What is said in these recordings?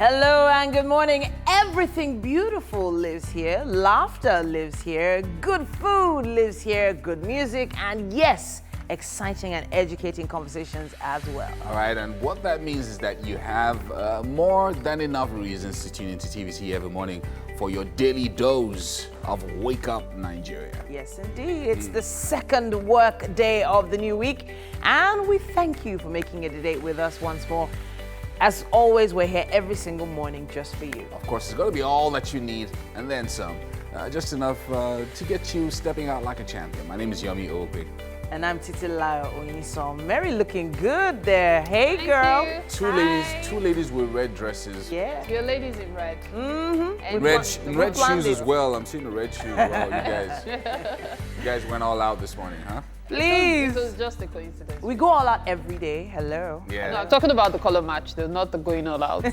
Hello and good morning. Everything beautiful lives here. Laughter lives here. Good food lives here. Good music. And yes, exciting and educating conversations as well. All right, and what that means is that you have more than enough reasons to tune into TVC every morning for your daily dose of Wake Up Nigeria. Yes, indeed. It's the second work day of the new week. And we thank you for making it a date with us once more. As always, we're here every single morning just for you. Of course, it's going to be all that you need and then some. Just enough to get you stepping out like a champion. My name is Yomi Obi. And I'm Titilayo Oyinisom. Mary looking good there. Hey, Thank girl. you. Two ladies with red dresses. Yeah. Your ladies in red. Mm-hmm. And Red planned shoes it. as well. I'm seeing the red shoes. Wow, you guys went all out this morning, huh? Please. It was just a coincidence. We go all out every day. Hello. Yeah. No, I'm talking about the color match, though, not the going all out.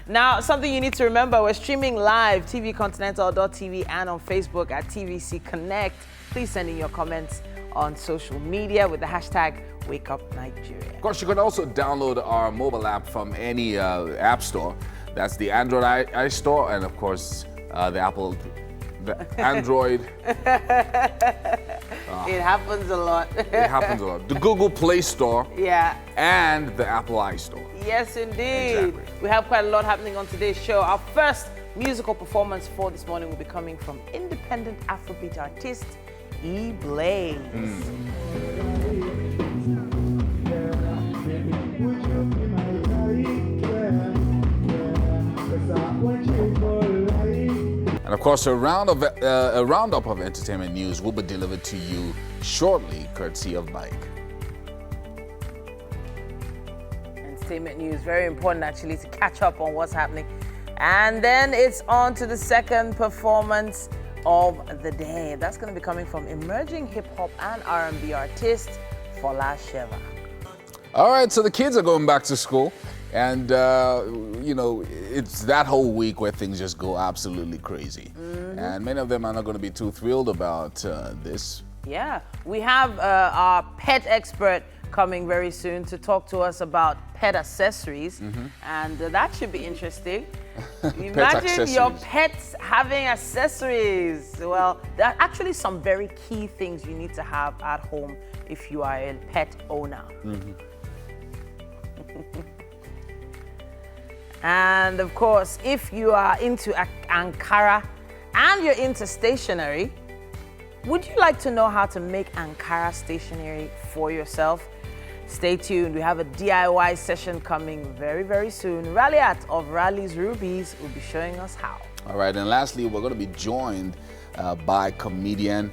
Now, something you need to remember, we're streaming live, tvcontinental.tv and on Facebook at TVC Connect. Please send in your comments on social media with the hashtag WakeUpNigeria. Of course, you can also download our mobile app from any app store. That's the Android iStore, and of course, the Android. It happens a lot. It happens a lot. The Google Play Store Yeah. and the Apple iStore. Yes, indeed. Exactly. We have quite a lot happening on today's show. Our first musical performance for this morning will be coming from independent Afrobeat artist E. Blaze. And of course, a roundup of entertainment news will be delivered to you shortly, courtesy of Mike. Entertainment news, very important actually to catch up on what's happening. And then it's on to the second performance of the day. That's going to be coming from emerging hip hop and R&B artist Fola Sheva. All right, so the kids are going back to school, and you know, it's that whole week where things just go absolutely crazy. And many of them are not going to be too thrilled about this. Yeah, we have our pet expert coming very soon to talk to us about pet accessories, and that should be interesting. Imagine your pets having accessories. Well, there are actually some very key things you need to have at home if you are a pet owner. And of course, if you are into Ankara and you're into stationery, would you like to know how to make Ankara stationery for yourself? Stay tuned. We have a DIY session coming very, very soon. Raliat of Rally's Rubies will be showing us how. All right, and lastly, we're going to be joined by comedian.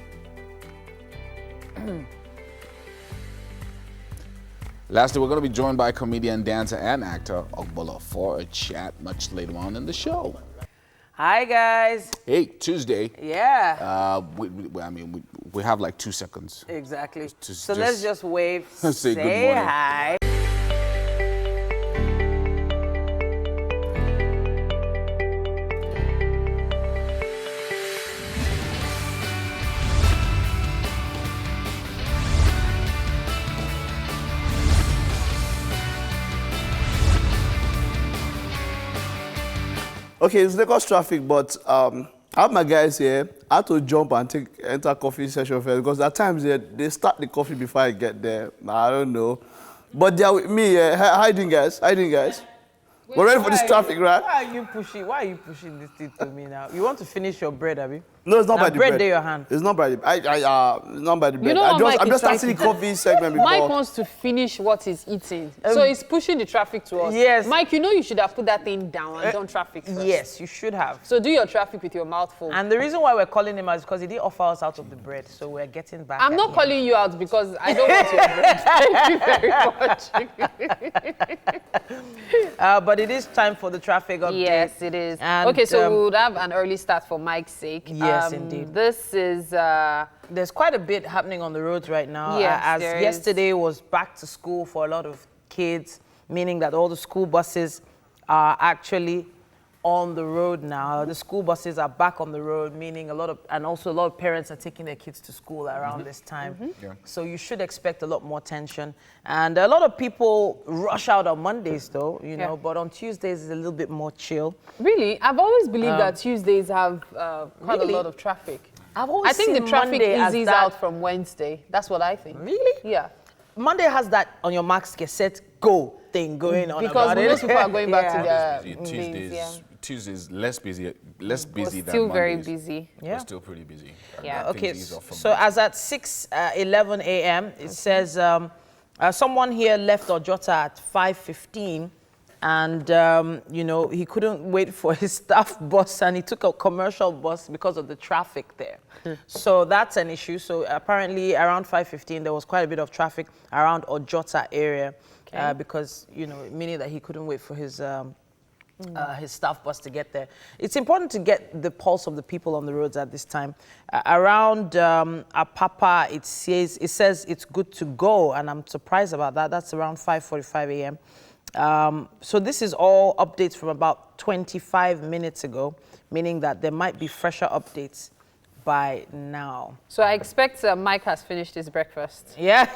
Lastly, we're going to be joined by comedian, dancer, and actor Ogbola for a chat much later on in the show. Hi, guys. Hey, Tuesday. Yeah. We have like 2 seconds. Exactly. Just- So let's just wave. say good morning. Hi. Okay, it's Lagos traffic, but I have my guys here. I had to jump and enter coffee session first because at times they start the coffee before I get there. I don't know. But they're with me. How you doing, guys? How you doing, guys? We're ready for this traffic, right? Why are you pushing this thing to me now? You want to finish your bread, Abi? No, it's not Now by the bread bread. there your hand. It's not by the it's not by the bread. You know what Mike I'm is just trying starting the to do? coffee segment before. Mike wants to finish what he's eating. So he's pushing the traffic to us. Yes. Mike, you know you should have put that thing down and done traffic first. Yes, you should have. So do your traffic with your mouth full. And the reason why we're calling him out is because he didn't offer us out of the bread, so we're getting back. I'm at not him. calling you out because I don't want your bread. Thank you very much. But it is time for the traffic update. Yes, it is. And, okay, so we would have an early start for Mike's sake. Yes, indeed. This is There's quite a bit happening on the roads right now. Yes, as there is. yesterday was back to school for a lot of kids, meaning that all the school buses are actually on the road now. The school buses are back on the road, meaning a lot of parents are taking their kids to school around this time. Yeah. So you should expect a lot more tension. And a lot of people rush out on Mondays though, you know, but on Tuesdays it's a little bit more chill. Really? I've always believed that Tuesdays have quite Really? a lot of traffic. I think the seen traffic Monday as eases that- out from Wednesday. That's what I think. Really? Yeah. Monday has that on your marks, get set, go thing going on Because about it. most people are going back to Yeah. their Tuesdays, meetings, yeah. Tuesdays less busy than Still very Mondays. busy. Yeah. We're still pretty busy. Yeah. Things Okay, ease off from so that. as at 6:11 a.m., it says someone here left Ojota at 5:15, and you know, he couldn't wait for his staff bus, and he took a commercial bus because of the traffic there. So that's an issue. So apparently around 5:15 there was quite a bit of traffic around Ojota area, because, you know, meaning that he couldn't wait for his staff bus to get there. It's important to get the pulse of the people on the roads at this time. Around Apapa, it says it's good to go, and I'm surprised about that. That's around 5:45 a.m. So this is all updates from about 25 minutes ago, meaning that there might be fresher updates by now. So I expect Mike has finished his breakfast. Yeah.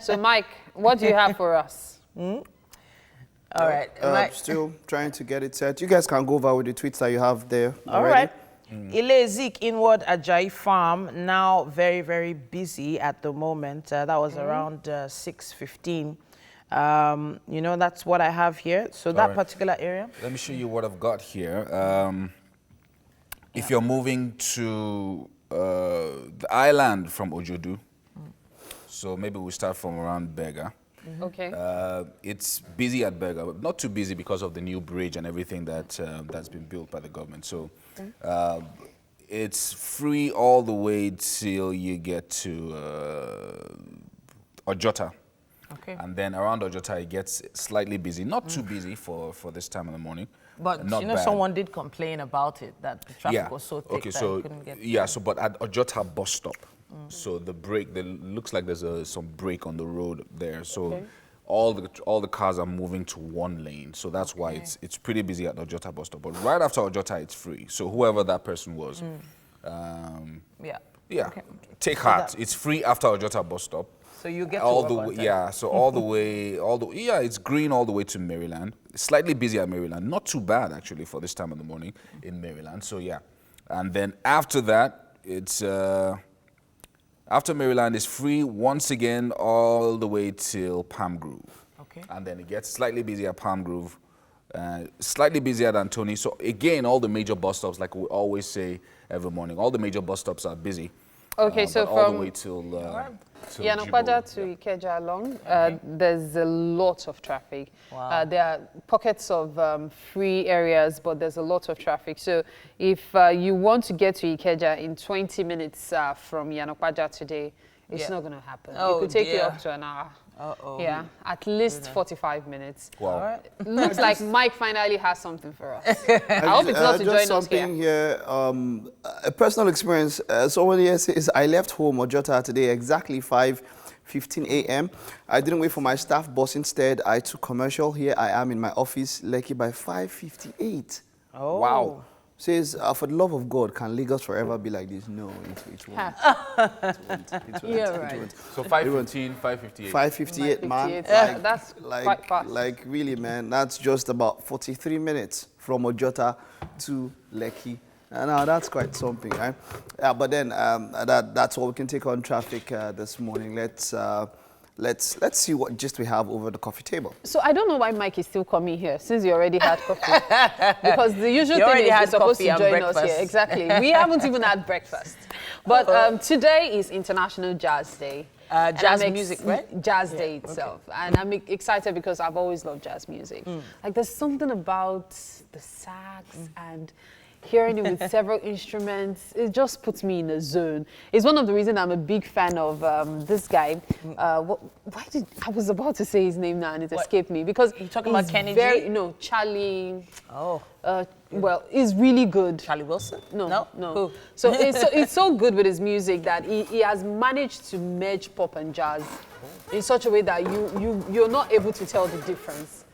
So Mike, what do you have for us? All right. Still trying to get it set. You guys can go over with the tweets that you have there All already. right. Ile Zik Inward Ajayi Farm, now very, very busy at the moment. That was around 6:15. You know, that's what I have here. So that right. particular area. Let me show you what I've got here. If you're moving to the island from Ojodu, so maybe we'll start from around Berga. Okay. It's busy at Berga, but not too busy because of the new bridge and everything that that's been built by the government. So it's free all the way till you get to Ojota. Okay. And then around Ojota, it gets slightly busy. Not too busy for this time in the morning. But not you know, bad. someone did complain about it, that the traffic was so thick Okay, that so you couldn't get yeah, so but at Ojota bus stop, so the break, there looks like there's some break on the road there. So Okay. all the cars are moving to one lane. So that's why it's pretty busy at Ojota bus stop. But right after Ojota, it's free. So whoever that person was, Yeah. take heart. It's free after Ojota bus stop. So you get all to the work on way, time. yeah. So it's green all the way to Maryland. Slightly busy at Maryland, not too bad actually for this time of the morning in Maryland. So yeah, and then after that, it's after Maryland is free once again all the way till Palm Grove. Okay. And then it gets slightly busier at Palm Grove, slightly busier than Tony. So again, all the major bus stops, like we always say every morning, all the major bus stops are busy. Okay, so but all from the way till Yanokwaja Jibo. to Ikeja along, there's a lot of traffic. Wow. There are pockets of free areas, but there's a lot of traffic. So if you want to get to Ikeja in 20 minutes from Yanokwaja today, it's not going to happen. Oh, it could take you dear. up to an hour. Uh-oh. Yeah, at least 45 minutes. Wow. Looks like Mike finally has something for us. I hope it's not to join just us here. something here. A personal experience. Someone here says, I left home, Ojota, today exactly 5:15 a.m. I didn't wait for my staff bus. Instead, I took commercial. Here I am in my office, Lekki, by 5:58. Oh. Wow. Says, for the love of God, can Lagos forever be like this? No, it won't. It won't. Yeah, right. It won't. So 5:15, 5:58. 5:58, man. 5:58, that's quite fast. Like really, man. That's just about 43 minutes from Ojota to Lekki. Now that's quite something, right? Yeah, but then that's all we can take on traffic this morning. Let's see what gist we have over the coffee table. So I don't know why Mike is still coming here since you already had coffee. Because the usual You thing already is you're had supposed coffee to and join us breakfast. here. Exactly. We haven't even had breakfast. But today is International Jazz Day. And Jazz I'm music, right? Jazz Day itself. And I'm excited because I've always loved jazz music. Like there's something about the sax and hearing it with several instruments, it just puts me in a zone. It's one of the reasons I'm a big fan of this guy. I was about to say his name now and it escaped me because You talking about he's Kenny G? No, Charlie. Oh. Well, he's really good. Charlie Wilson? No. Who? So it's so good with his music that he has managed to merge pop and jazz in such a way that you're not able to tell the difference.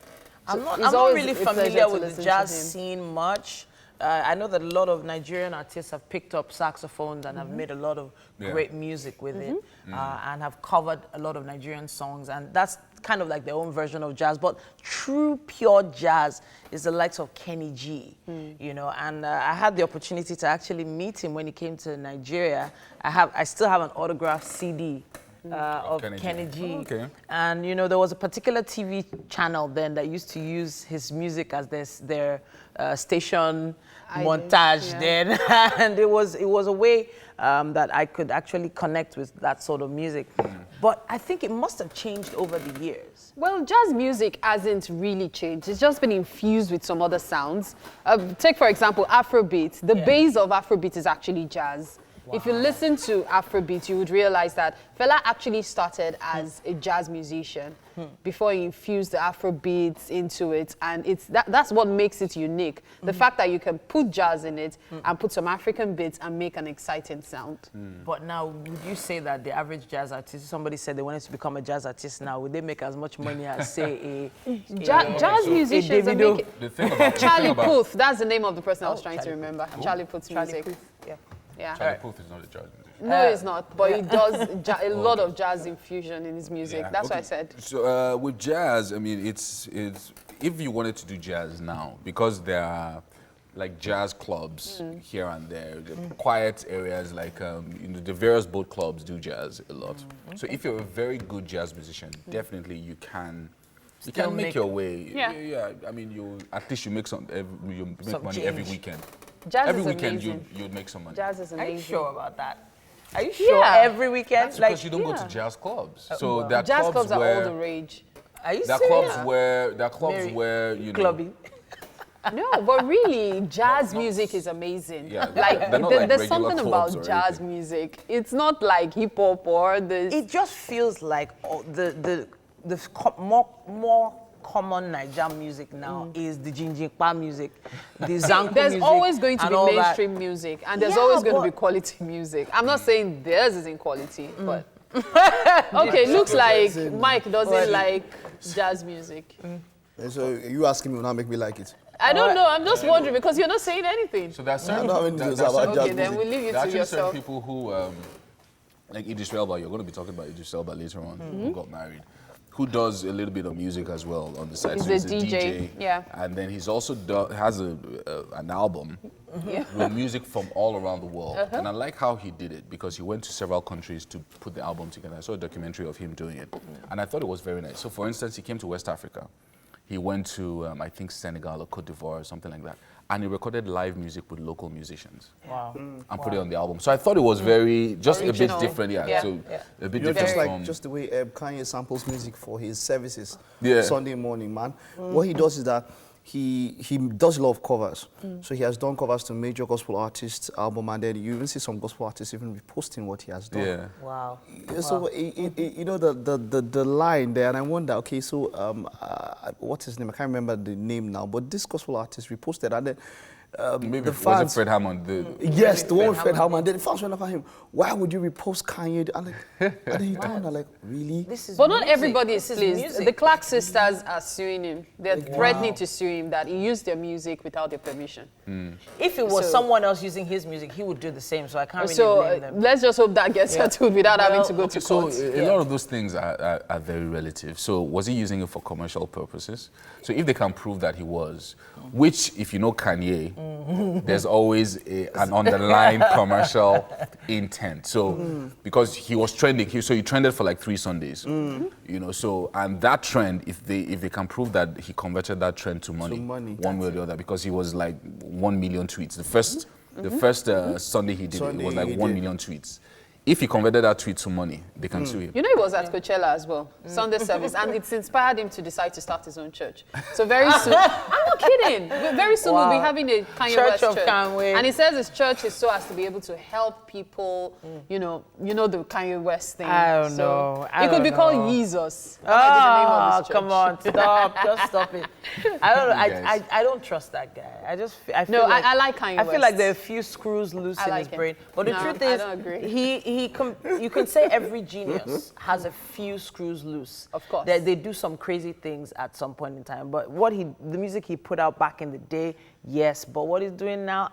I'm not always really a pleasure familiar to with listen the to jazz him. scene much. I know that a lot of Nigerian artists have picked up saxophones and have made a lot of great music with it, and have covered a lot of Nigerian songs, and that's kind of like their own version of jazz. But true, pure jazz is the likes of Kenny G, you know, and I had the opportunity to actually meet him when he came to Nigeria. I still have an autographed CD of Kenny G. Oh, okay. And you know, there was a particular TV channel then that used to use his music as their station montage then, and it was a way that I could actually connect with that sort of music. But I think it must have changed over the years. Well, jazz music hasn't really changed. It's just been infused with some other sounds. Take, for example, Afrobeat. The base of Afrobeat is actually jazz. If you listen to Afrobeat, you would realize that Fela actually started as a jazz musician before he infused the Afrobeats into it, and that's what makes it unique. The fact that you can put jazz in it and put some African beats and make an exciting sound. But now, would you say that the average jazz artist, somebody said they wanted to become a jazz artist now, would they make as much money as, say, Jazz musicians are making... The thing about Charlie Puth, that's the name of the person I was trying to remember. Charlie Puth's music. Yeah. Charlie Puth is not a jazz musician. No, it's not, but he does a lot of jazz infusion in his music. Yeah, That's what I okay. said. So with jazz, I mean, it's if you wanted to do jazz now, because there are like jazz clubs here and there, the quiet areas like you know, the various boat clubs do jazz a lot. So if you're a very good jazz musician, definitely you can make your way. Yeah. I mean, at least you make you make money every weekend. Jazz Every is weekend amazing. you'd make some money. Jazz is Are amazing. you sure about that? Are you sure every weekend? That's because you don't go to jazz clubs. So there are Jazz clubs are where all the rage. Are you there are serious? clubs where you know. Clubbing. No, but really, jazz music is amazing. Yeah, like, they're not like there's regular something clubs about or jazz anything. music. It's not like hip hop or the. It just feels like the more common Naija music now is the Jinjikpa music, the Zanku There's music. always going to and be all that. mainstream music, and there's Yeah, always going to be but- quality music. I'm not saying theirs isn't quality, but okay, looks like Mike doesn't like jazz music. And so you asking me will not make me like it. I don't know. I'm just wondering because you're not saying anything. So there are certain, know how many there- details there are about certain- Okay, jazz then music. we'll leave you there are to actually certain yourself. people who, like Idris Elba, you're going to be talking about Idris Elba later on, who got married, who does a little bit of music as well on the side. He's So a DJ, yeah. And then he's also has an album with music from all around the world. And I like how he did it because he went to several countries to put the album together. I saw a documentary of him doing it. And I thought it was very nice. So for instance, he came to West Africa. He went to, I think, Senegal or Cote d'Ivoire or something like that. And he recorded live music with local musicians. Wow. And put it on the album. So I thought it was very, just Original. a bit different, Yeah. So a bit You're different just like from... just the way Kanye samples music for his services Yeah. Sunday morning, man. What he does is that he does a lot of covers. So he has done covers to major gospel artists' album, and then you even see some gospel artists even reposting what he has done. Yeah. Wow. So you know the line there, and I wonder. Okay, so what's his name? I can't remember the name now. But this gospel artist reposted, and then Maybe the was it fans. Fred Hammond? Yes, the one with Fred Hammond. Then the fans went up at him. Why would you repost Kanye? And then he turned and like, really? This is But not music. everybody is This pleased. music. The Clark sisters are suing him. They're threatening to sue him that he used their music without their permission. If it was So- someone else using his music, he would do the same. So I can't really So blame them. let's just hope that gets settled without having Well, to go to So court. a lot of those things are very relative. So was he using it for commercial purposes? So if they can prove that he was, which if you know Kanye, there's always an underlying commercial intent. So because he was trending, so he trended for like 3 Sundays. You know, so and that trend, if they can prove that he converted that trend to money, one way or the other, because he was like 1 million tweets. The first Sunday he did it was like 1 million tweets. If he converted that tweet to money, they can sue him. You know, he was at Coachella as well, Sunday service, and it's inspired him to decide to start his own church. So very soon, I'm not kidding. Very soon we'll be having a Kanye Church West of church. Kanye. And he says his church is so as to be able to help people, you know the Kanye West thing. I don't know. It could be called Jesus. That might be the name of his church. Come on, stop. Just stop it. I don't know. Guys. I don't trust that guy. I feel No, like, I like Kanye I feel West. like there are a few screws loose I in like his him. brain. But the No, truth I is, don't agree. you can say every genius has a few screws loose. Of course. They do some crazy things at some point in time. But the music he put out back in the day, yes. But what he's doing now,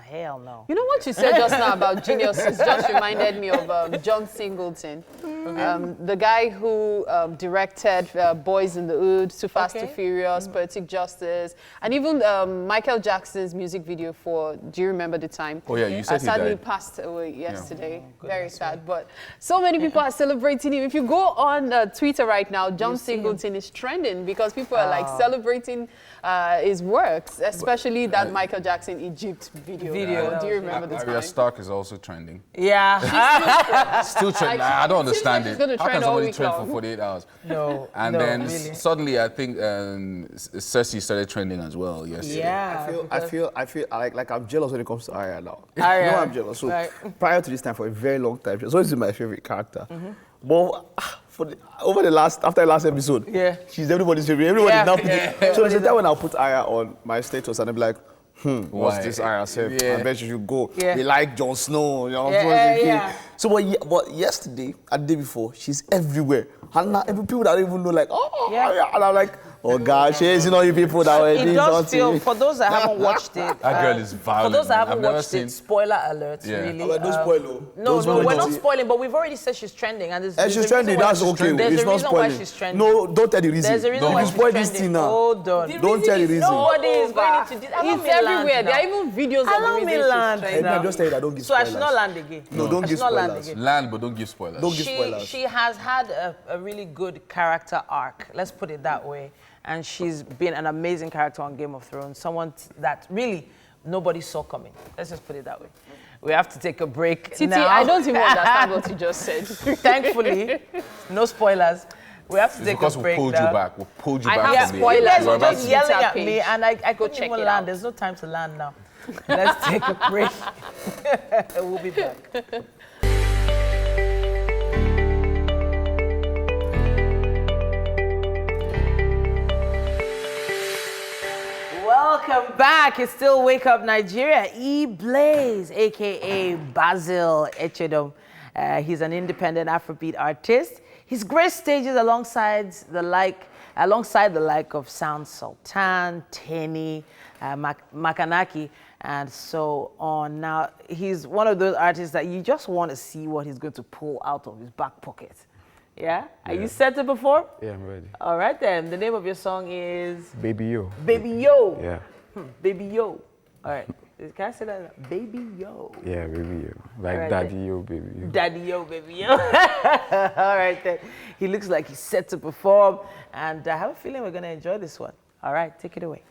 hell no. You know what you said just now about geniuses just reminded me of John Singleton, the guy who directed Boys in the Hood, Too Fast, Too Furious, Poetic Justice, and even Michael Jackson's music video for Do You Remember the Time? Oh, yeah, you said he sadly died. passed away yesterday. Very sad, but so many people are celebrating him. If you go on Twitter right now, John Singleton is trending because people are like celebrating his works, especially that Michael Jackson Egypt video. Do you remember the Arya time? Stark is also trending. Yeah. Still trending. I don't It seems like understand she's it. gonna How can trend all somebody week trend for long. 48 hours? No. And no, then really. suddenly, I think Cersei started trending as well yesterday. Yeah. I feel like I'm jealous when it comes to Arya now. Arya. You know I'm jealous. So Right. prior to this time, for a very long time, she's always been my favorite character. But after the last episode, Yeah. she's everybody's favorite. Everybody's Yeah, now yeah. putting. So there's a time when I'll put Arya on my status and I'll be like, what's Why? this Arya say? Yeah. I bet you should go. Yeah. They like Jon Snow. You know, Yeah. So but yesterday and the day before, she's everywhere. And now people that don't even know, like, Yeah. Arya. And I'm like, oh gosh, she's you know you people that were It doing does feel, something. for those that haven't watched it. That girl is violent. For those that man. haven't I've never watched seen. it, spoiler alert, Yeah. really. But don't spoil, oh. No, Don't spoil we're not it. spoiling, but we've already said she's trending. And She's there's a trending, reason why that's she's okay. trending. There's It's a not reason why spoiling. she's trending. No, don't tell the reason. There's a reason If why you she's spoil trending. this thing now. Hold on. Don't tell the reason. Nobody is going into this. Allow It's me land everywhere. There now. are even videos Allow of the me reason land. she's And trending. I'm just telling you, I don't give So I spoilers. should not land again. No, don't I give should not land spoilers. again. Land, but don't give spoilers. Don't give spoilers. She has had a really good character arc, let's put it that way. And she's been an amazing character on Game of Thrones, someone that really nobody saw coming. Let's just put it that way. We have to take a break Titi, now. I don't even understand what you just said. Thankfully, no spoilers. We have to It's take because a we break pulled now. you back. We pulled you I back have from the spoilers. You guys You were were about just to- yelling Twitter at me, page. and I couldn't check even it land. out. There's no time to land now. Let's take a break. We'll be back. Welcome back. It's still Wake Up Nigeria. E-Blaze, aka Basil Echedom. He's an independent Afrobeat artist. He's graced stages alongside the like of Sound Sultan, Tenny, Makanaki, and so on. Now, he's one of those artists that you just want to see what he's going to pull out of his back pocket. Yeah? Are you set to perform? Yeah, I'm ready. All right then. The name of your song is Baby Yo. Baby Yo. Yeah. Baby Yo. All right. Can I say that? Baby Yo. Yeah, Baby Yo. Like Alright Daddy then. Yo, Baby Yo. Daddy Yo, Baby Yo. All right then. He looks like he's set to perform, and I have a feeling we're going to enjoy this one. All right, take it away.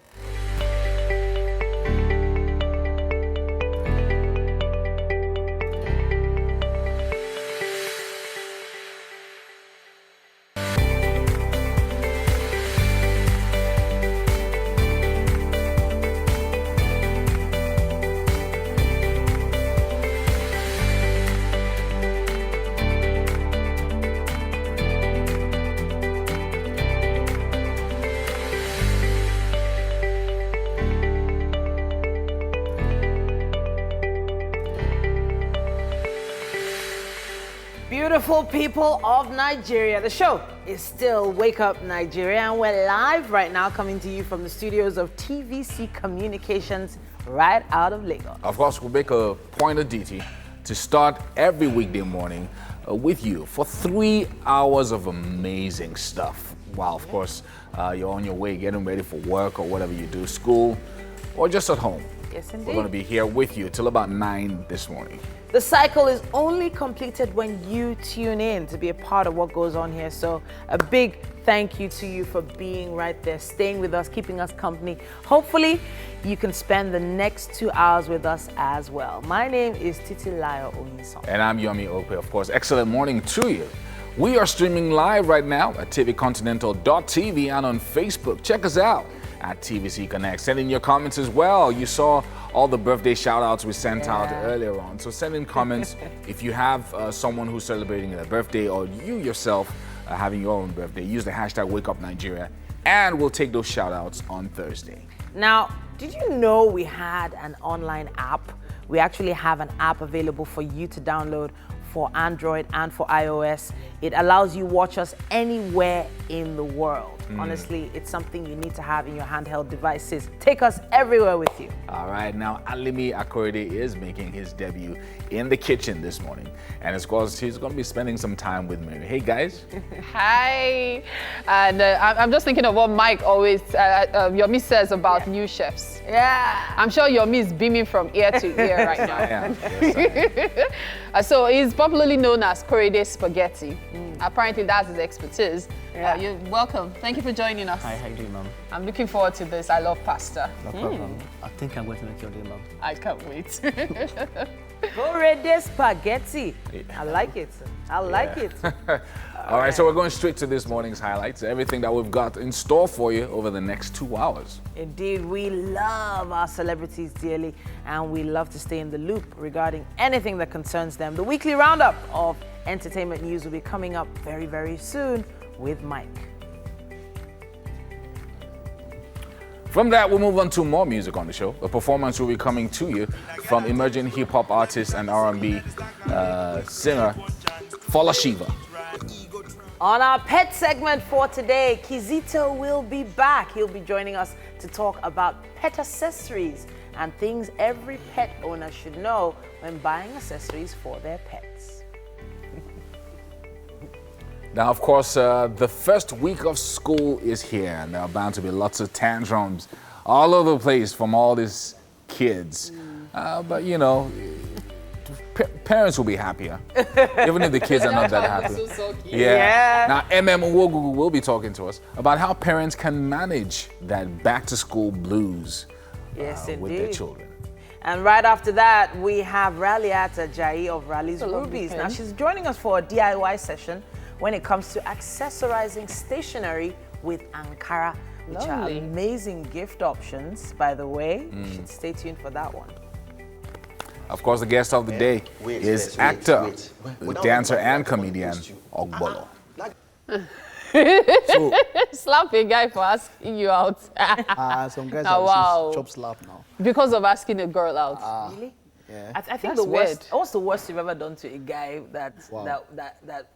Beautiful people of Nigeria. The show is still Wake Up Nigeria, and we're live right now coming to you from the studios of TVC Communications right out of Lagos. Of course, we'll make a point of duty to start every weekday morning with you for 3 hours of amazing stuff. While, of course, you're on your way getting ready for work or whatever you do, school, or just at home. Yes, We're going to indeed. be here with you till about 9 this morning. The cycle is only completed when you tune in to be a part of what goes on here. So a big thank you to you for being right there, staying with us, keeping us company. Hopefully, you can spend the next 2 hours with us as well. My name is Titilayo Onyison. And I'm Yomi Ope, of course. Excellent morning to you. We are streaming live right now at tvcontinental.tv and on Facebook. Check us out. at TVC Connect. Send in your comments as well. You saw all the birthday shout outs we sent out earlier on. So send in comments if you have someone who's celebrating their birthday or you yourself having your own birthday. Use the hashtag WakeUpNigeria and we'll take those shout outs on Thursday. Now, did you know we had an online app? We actually have an app available for you to download for Android and for iOS. It allows you watch us anywhere in the world. Honestly, it's something you need to have in your handheld devices. Take us everywhere with you. All right, now Alimi Akorede is making his debut in the kitchen this morning. And of course, he's going to be spending some time with Mary. Hey, guys. Hi. And I'm just thinking of what Mike always, Yomi says about new chefs. Yeah. I'm sure Yomi is beaming from ear to ear right now. I am. Yes, I am. So he's popularly known as Korede Spaghetti. Apparently that's his expertise. You're welcome. Thank you for joining us. Hi, how you doing, Mom? I'm looking forward to this. I love pasta. No problem. I think I'm going to make your day, Mom. I can't wait. Korede spaghetti. I like it. I like it. All right, so we're going straight to this morning's highlights, everything that we've got in store for you over the next 2 hours. Indeed, we love our celebrities dearly, and we love to stay in the loop regarding anything that concerns them. The weekly roundup of entertainment news will be coming up very, very soon with Mike. From that, we'll move on to more music on the show. The performance will be coming to you from emerging hip-hop artist and R&B singer Fola Shiva. On our pet segment for today, Kizito will be back. He'll be joining us to talk about pet accessories and things every pet owner should know when buying accessories for their pets. Now, of course, the first week of school is here, and there are bound to be lots of tantrums all over the place from all these kids. But, you know, parents will be happier, even if the kids are not that happy. Yeah. Now, MM Nwogugu will be talking to us about how parents can manage that back-to-school blues Yes, with their indeed. children. And right after that, we have Raliat Ajayi of Rally's Rubies. Now, she's joining us for a DIY session when it comes to accessorizing stationery with Ankara, which are amazing gift options, by the way. You should stay tuned for that one. Of course, the guest of the day is actor, dancer, and comedian Ogbolo. Slap a guy for asking you out. Some guys Oh, wow. chop slap now. Because of asking a girl out. Really? Yeah. I think That's the worst. weird. What's the worst you've ever done to a guy that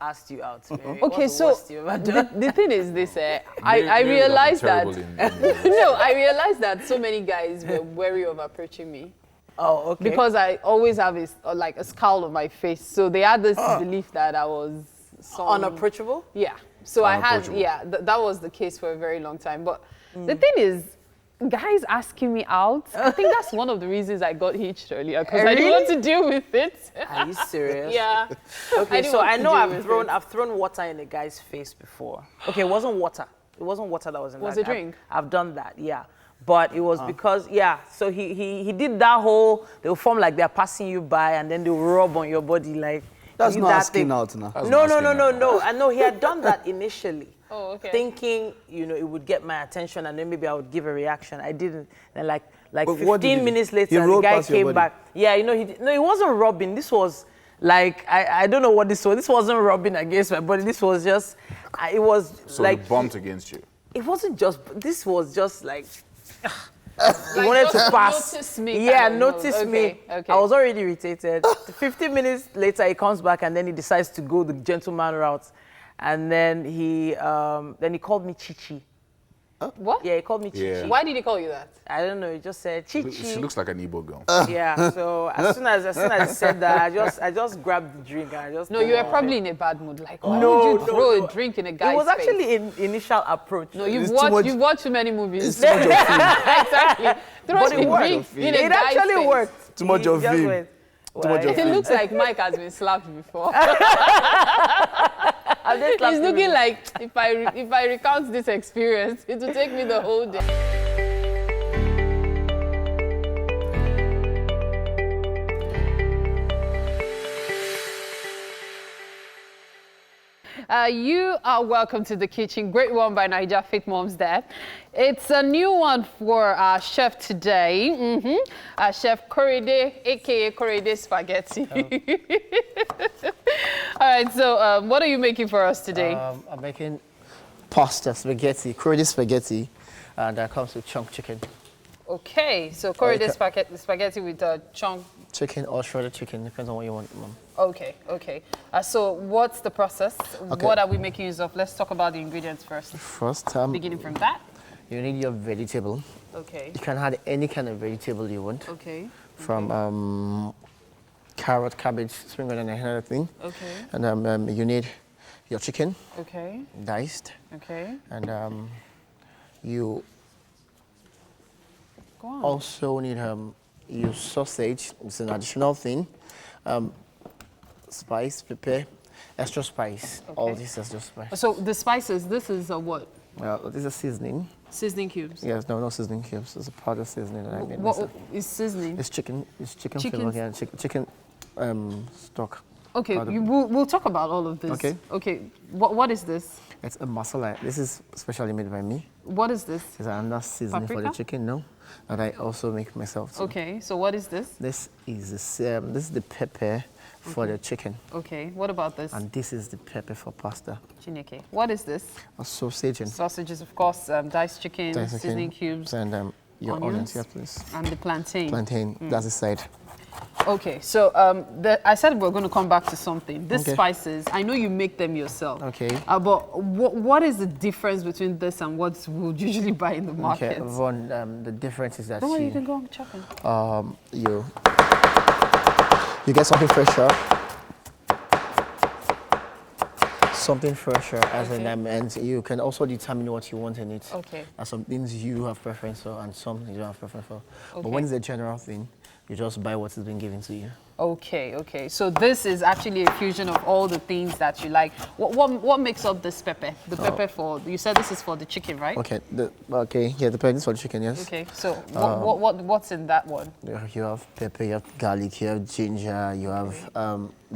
asked you out? Mary? Okay, What's the so worst you've ever done? the thing is this, I realized that, no, I realized that so many guys were wary of approaching me. Oh, okay. Because I always have a scowl on my face. So they had this belief that I was Unapproachable? Yeah. So I had, Unapproachable. that was the case for a very long time. But the thing is, guys asking me out, I think that's one of the reasons I got hitched earlier, because I didn't want to deal with it. Are you serious? Yeah. Okay, didn't so want I to know deal with I've thrown water in a guy's face before. Okay, it wasn't water. It wasn't water that was in Was that. it drink? I've done that, yeah. But it was because, so he did that whole, they'll form like they're passing you by and then they'll rub on your body like. That's do not that asking thing. out now. That's No. not asking out. I know he had done that initially. Oh, okay. Thinking, it would get my attention and then maybe I would give a reaction. I didn't. Then like But what did he 15 do? minutes He later, the rolled guy past your came body? back. Yeah, it wasn't rubbing. This was like, I don't know what this was. This wasn't rubbing against my body. This was just, it was So like. he bumped against you. It wasn't just, this was just like, he wanted to pass. Notice me Yeah, kind of move. notice me. Okay. I was already irritated. 15 minutes later, he comes back and then he decides to go the gentleman route. And then he called me Chichi. What? Yeah, he called me Chichi. Yeah. Why did he call you that? I don't know. He just said Chichi. She looks like an Igbo girl. Yeah. So as soon as he said that, I just grabbed the drink and I just. No, you were probably in a bad mood. Like, why No, would you throw a drink in a guy's It was face? actually in initial approach. No, It's too much- you've watched too many movies. It's too much of film. Exactly. Throw But a it worked. drink in a It guy's actually face. worked. Too much He of just him. went, Too much of It him. looks like Mike has been slapped before. I've just slapped He's him. looking like, if I recount this experience, it will take me the whole day. You are welcome to the kitchen. Great one by Naija Fit Moms there. It's a new one for our chef today. Chef Korede, aka Korede Spaghetti. All right, so what are you making for us today? I'm making pasta spaghetti, Korede spaghetti, and that comes with chunk chicken. Okay, so Korede spaghetti with chunk. Chicken or shredded chicken, depends on what you want, Mom. Okay, okay. So what's the process? Okay. What are we making use of? Let's talk about the ingredients first. First, Beginning from that. you need your vegetable. Okay. You can add any kind of vegetable you want, Okay. from carrot, cabbage, spring onion, and everything. Okay. And you need your chicken, Okay. diced, Okay. and you Go on. also need your sausage. It's an additional thing. Spice, pepper, extra spice. All Okay. this extra spice. So the spices, this is a what? This is seasoning. Seasoning cubes. Yes, no seasoning cubes. It's a powder seasoning that I made What myself. is seasoning? It's chicken. It's chicken Chicken- flavor. Yeah, chicken stock. Okay, powder. we'll talk about all of this. Okay. Okay. What is this? It's a masala. This is specially made by me. What is this? It's another seasoning for the Paprika? chicken. No, that I also make myself. Too. Okay. So what is this? This is the pepper for the chicken, Okay. What about this? and this is the pepper for pasta. Chineke. What is this? A sausage and Sausages, of course. Diced chicken, diced seasoning chicken, cubes, and your onions. onions. Yeah, please. and the plantain. Plantain. That's the side. Okay, so I said we're going to come back to something. These Okay. spices, I know you make them yourself. Okay. But what is the difference between this and what we would usually buy in the market? Okay. One, the difference is that Don't worry, you can go on chopping. you get something fresher. Something fresher, as Okay. and you can also determine what you want in it. Okay. And some things you have preference for, and some you don't have preference for. But Okay. when it's a general thing, you just buy what has been given to you. Okay, okay. So this is actually a fusion of all the things that you like. What makes up this pepper? The pepper for, you said this is for the chicken, right? Okay. Yeah, the pepper is for the chicken, yes. Okay, so what's in that one? You have pepper, you have garlic, you have ginger, you have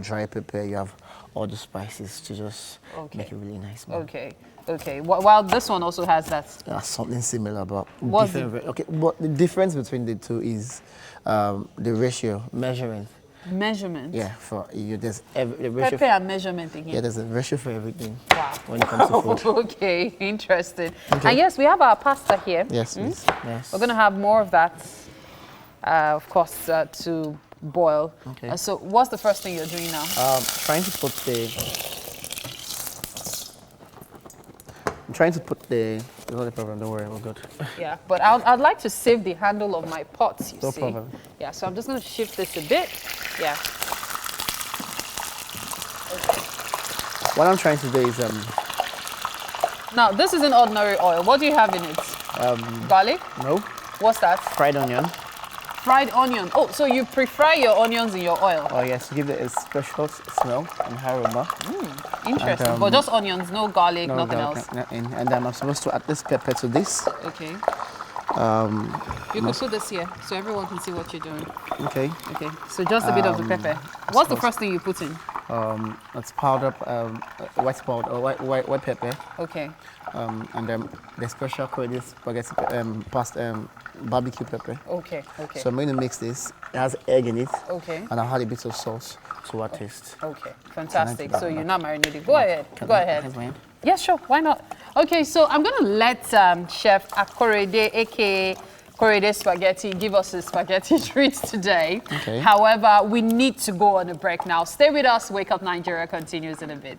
dry pepper, you have all the spices to just Okay. make it really nice. Okay, okay. While this one also has that. Something similar, but What's different. Okay, but the difference between the two is the ratio, measurement. Measurement. Yeah, for you, there's the ratio. Pepper and measurement again. Yeah, there's a ratio for everything. Wow. When it comes to food. Okay, interesting. Okay. And yes, we have our pasta here. Yes, please. Yes. We're going to have more of that, of course, to boil. Okay. So what's the first thing you're doing now? Trying to put the. I'm trying to put the. There's not a problem. Don't worry, we're good. Yeah, but I'd like to save the handle of my pots, you No see. problem. Yeah, so I'm just going to shift this a bit. Yeah. What I'm trying to do is Now, this isn't ordinary oil. What do you have in it? Garlic? no What's that? fried onion. Fried onion. Oh, so you pre-fry your onions in your oil. Oh yes, to give it a special smell and aroma. Interesting. and, But just onions, no garlic, No nothing garlic, else. nothing. And then I'm supposed to add this pepper to this. Okay. You can put this here so everyone can see what you're doing. Okay. Okay. So just a bit of the pepper. What's the first thing you put in? It's powdered white powder, white pepper, Okay. and then the special Korede spaghetti barbecue pepper. Okay. Okay. So I'm going to mix this. It has egg in it. Okay. And I'll add a bit of sauce to our taste. Okay. Fantastic. So you're not marinated. Go ahead. Can Go I ahead. have my hand? Yes, sure. Why not? Okay. So I'm gonna let Chef Korede, aka Korede Spaghetti, give us his spaghetti treats today. Okay. However, we need to go on a break now. Stay with us. Wake Up Nigeria continues in a bit.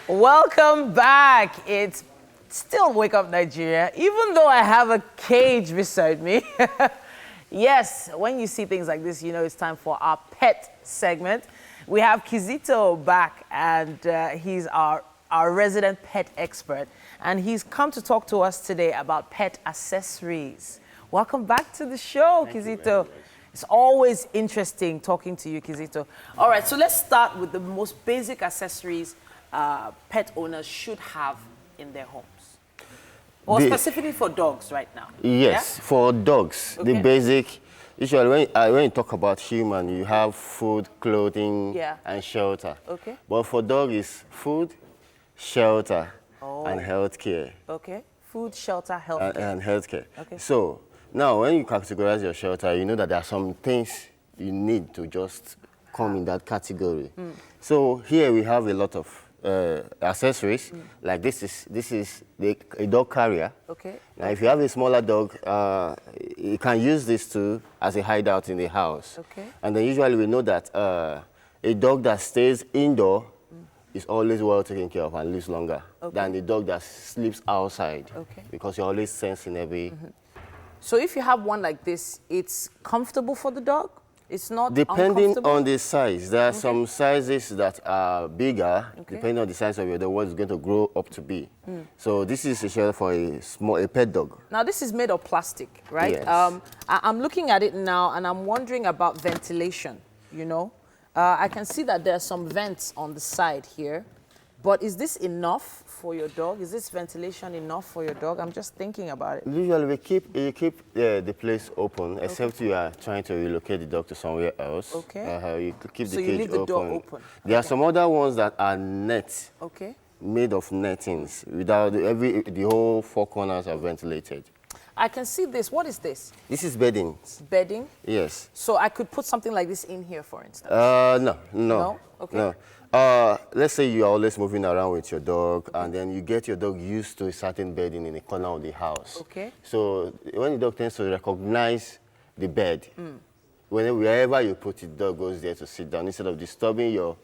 Welcome back. It's still Wake Up Nigeria, even though I have a cage beside me. Yes, when you see things like this, you know it's time for our pet segment. We have Kizito back, and he's our resident pet expert. And he's come to talk to us today about pet accessories. Welcome back to the show, Kizito. It's always interesting talking to you, Kizito. All right, so let's start with the most basic accessories pet owners should have in their homes. Or specifically for dogs right now? Yes, Yeah? for dogs, Okay. the basic. Usually, when you talk about human, you have food, clothing, Yeah. and shelter. Okay. But for dog, it's food, shelter, Oh. and healthcare. Okay. Food, shelter, health. And healthcare. Okay. So now, when you categorize your shelter, you know that there are some things you need to just come in that category. So here we have a lot of accessories. Like this is a dog carrier. Okay. Now, if you have a smaller dog, you can use this too as a hideout in the house. Okay. And then usually we know that a dog that stays indoor is always well taken care of and lives longer than the dog that sleeps outside. Okay. Because you're always sensing every... So if you have one like this, it's comfortable for the dog? It's not Depending uncomfortable? on the size, there are some sizes that are bigger, depending on the size of your dog, what it's going to grow up to be. So this is a shelter for a pet dog. Now this is made of plastic, right? Yes. I'm looking at it now and I'm wondering about ventilation, you know? I can see that there are some vents on the side here, but is this enough for your dog? Is this ventilation enough for your dog? I'm just thinking about it. Usually you keep the place open, except you are trying to relocate the dog to somewhere else. Okay. You keep So the you cage leave the door open. There are some other ones that are net, Okay. made of nettings, without the whole four corners are ventilated. I can see this. What is this? This is bedding. Bedding? Yes. So I could put something like this in here, for instance. No. No? Okay. No. Let's say you're always moving around with your dog, and then you get your dog used to a certain bedding in a corner of the house. Okay. So when the dog tends to recognize the bed, wherever you put it, the dog goes there to sit down instead of disturbing your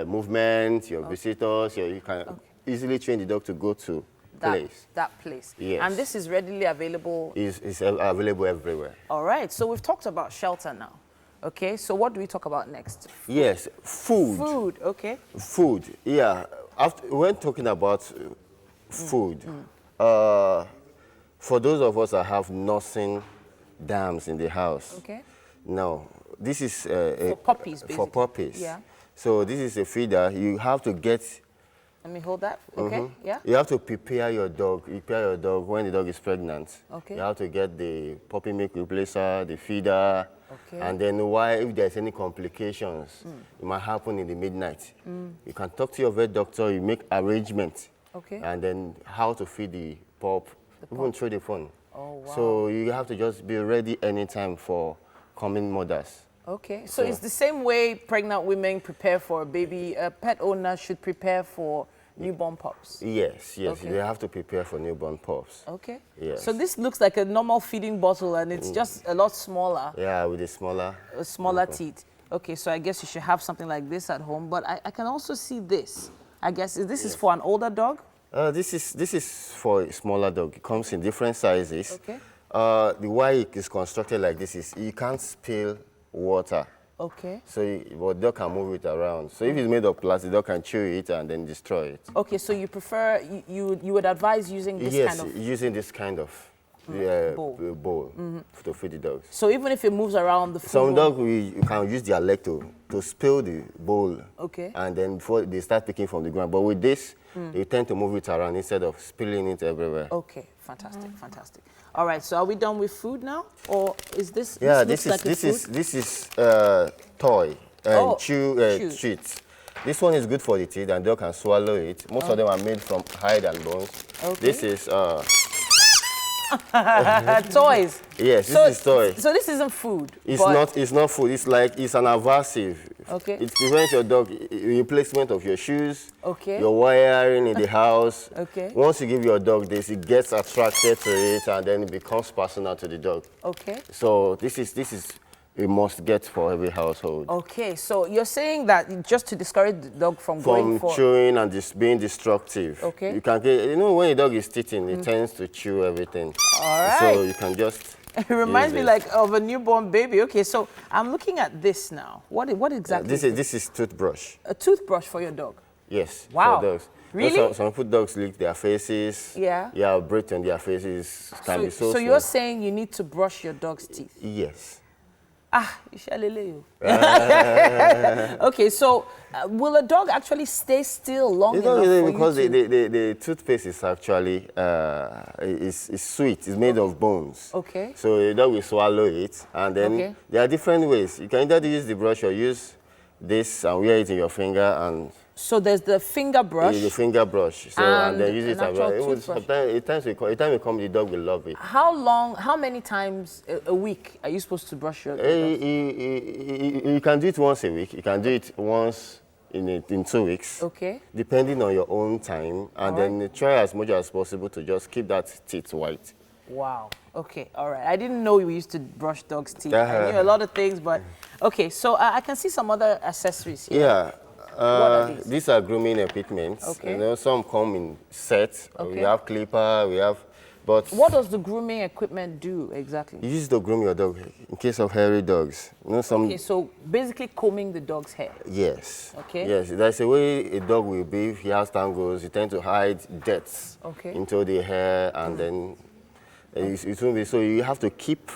movement, your visitors. You can easily train the dog to go to that place. Yes. And this is readily available. It's available everywhere. All right. So we've talked about shelter now. Okay. So what do we talk about next? Yes, food. Food. Okay. Food, yeah. When talking about food, for those of us that have nursing dams in the house, Okay. no, this is For puppies, basically. for puppies. Yeah. So this is a feeder. You have to get. Let me hold that. Okay. Yeah. You have to prepare your dog. Prepare your dog when the dog is pregnant. Okay. You have to get the puppy milk replacer, the feeder, Okay. and then if there's any complications, it might happen in the midnight. You can talk to your vet doctor. You make arrangements. Okay. And then how to feed the pup, even through the phone. Oh, wow. So you have to just be ready anytime for coming mothers. Okay. So it's the same way pregnant women prepare for a baby. A pet owner should prepare for newborn pups. Yes, Okay. you have to prepare for newborn pups. Okay. Yes. So this looks like a normal feeding bottle, and it's just a lot smaller. Yeah, with the smaller. Smaller teeth. Okay, so I guess you should have something like this at home. But I can also see this. I guess this is for an older dog. This is for a smaller dog. It comes in different sizes. Okay. The way it is constructed like this is you can't spill water. Okay. So but the dog can move it around. So if it's made of plastic, the dog can chew it and then destroy it. Okay, so you prefer you would advise using this Yes, kind of. using this kind of bowl. bowl to feed the dogs. So even if it moves around the food. Some bowl- dogs, you can use their leg to spill the bowl. Okay. And then before they start picking from the ground. But with this, they tend to move it around instead of spilling it everywhere. Okay, fantastic, fantastic. All right, so are we done with food now, or is this? Yeah, this looks like a food? this is toy and Oh, chew chew. treats. This one is good for the teeth and dog can swallow it. Most of them are made from hide and bones. Okay. This is Toys. yes, this is toy. So this isn't food. It's but- not food. It's an aversive. Okay. It prevents your dog replacement of your shoes. Okay. Your wiring in the house. Okay. Once you give your dog this, it gets attracted to it and then it becomes personal to the dog. Okay. So this is a must get for every household. Okay, so you're saying that just to discourage the dog from going From for. chewing and just being destructive. Okay. You can get, when a dog is teething, it tends to chew everything. All right. So you can just. It reminds me use like of a newborn baby. Okay, so I'm looking at this now. What exactly? This is toothbrush. A toothbrush for your dog. Yes. Wow. For dogs. Really? Some food dogs lick their faces. Yeah. Yeah, breath on their faces can be so. So you're saying you need to brush your dog's teeth. Yes. Okay, so will a dog actually stay still long It's enough not really for because you to... the toothpaste is actually is sweet. It's made of bones. Okay. So the dog will swallow it, and then Okay. there are different ways. You can either use the brush or use this and wear it in your finger and So there's the finger brush. the finger brush. So and then use it. an actual It will, toothbrush. sometimes it comes, the dog will love it. How many times a week are you supposed to brush your dogs? You can do it once a week. You can do it once in 2 weeks. Okay. Depending on your own time, and then try as much as possible to just keep that teeth white. Wow. Okay. All right. I didn't know we used to brush dogs' teeth. I knew a lot of things, but okay. So I can see some other accessories here. Yeah. What are these? These are grooming equipment. Okay. You know, some come in sets. Okay. We have clipper. We have, but What does the grooming equipment do exactly? you use to groom your dog in case of hairy dogs. You know, some. Okay, so basically combing the dog's hair. Yes. Okay. Yes, there's a way a dog will be if he has tangles. You tend to hide debts Okay. into the hair, and then it won't be. So you have to keep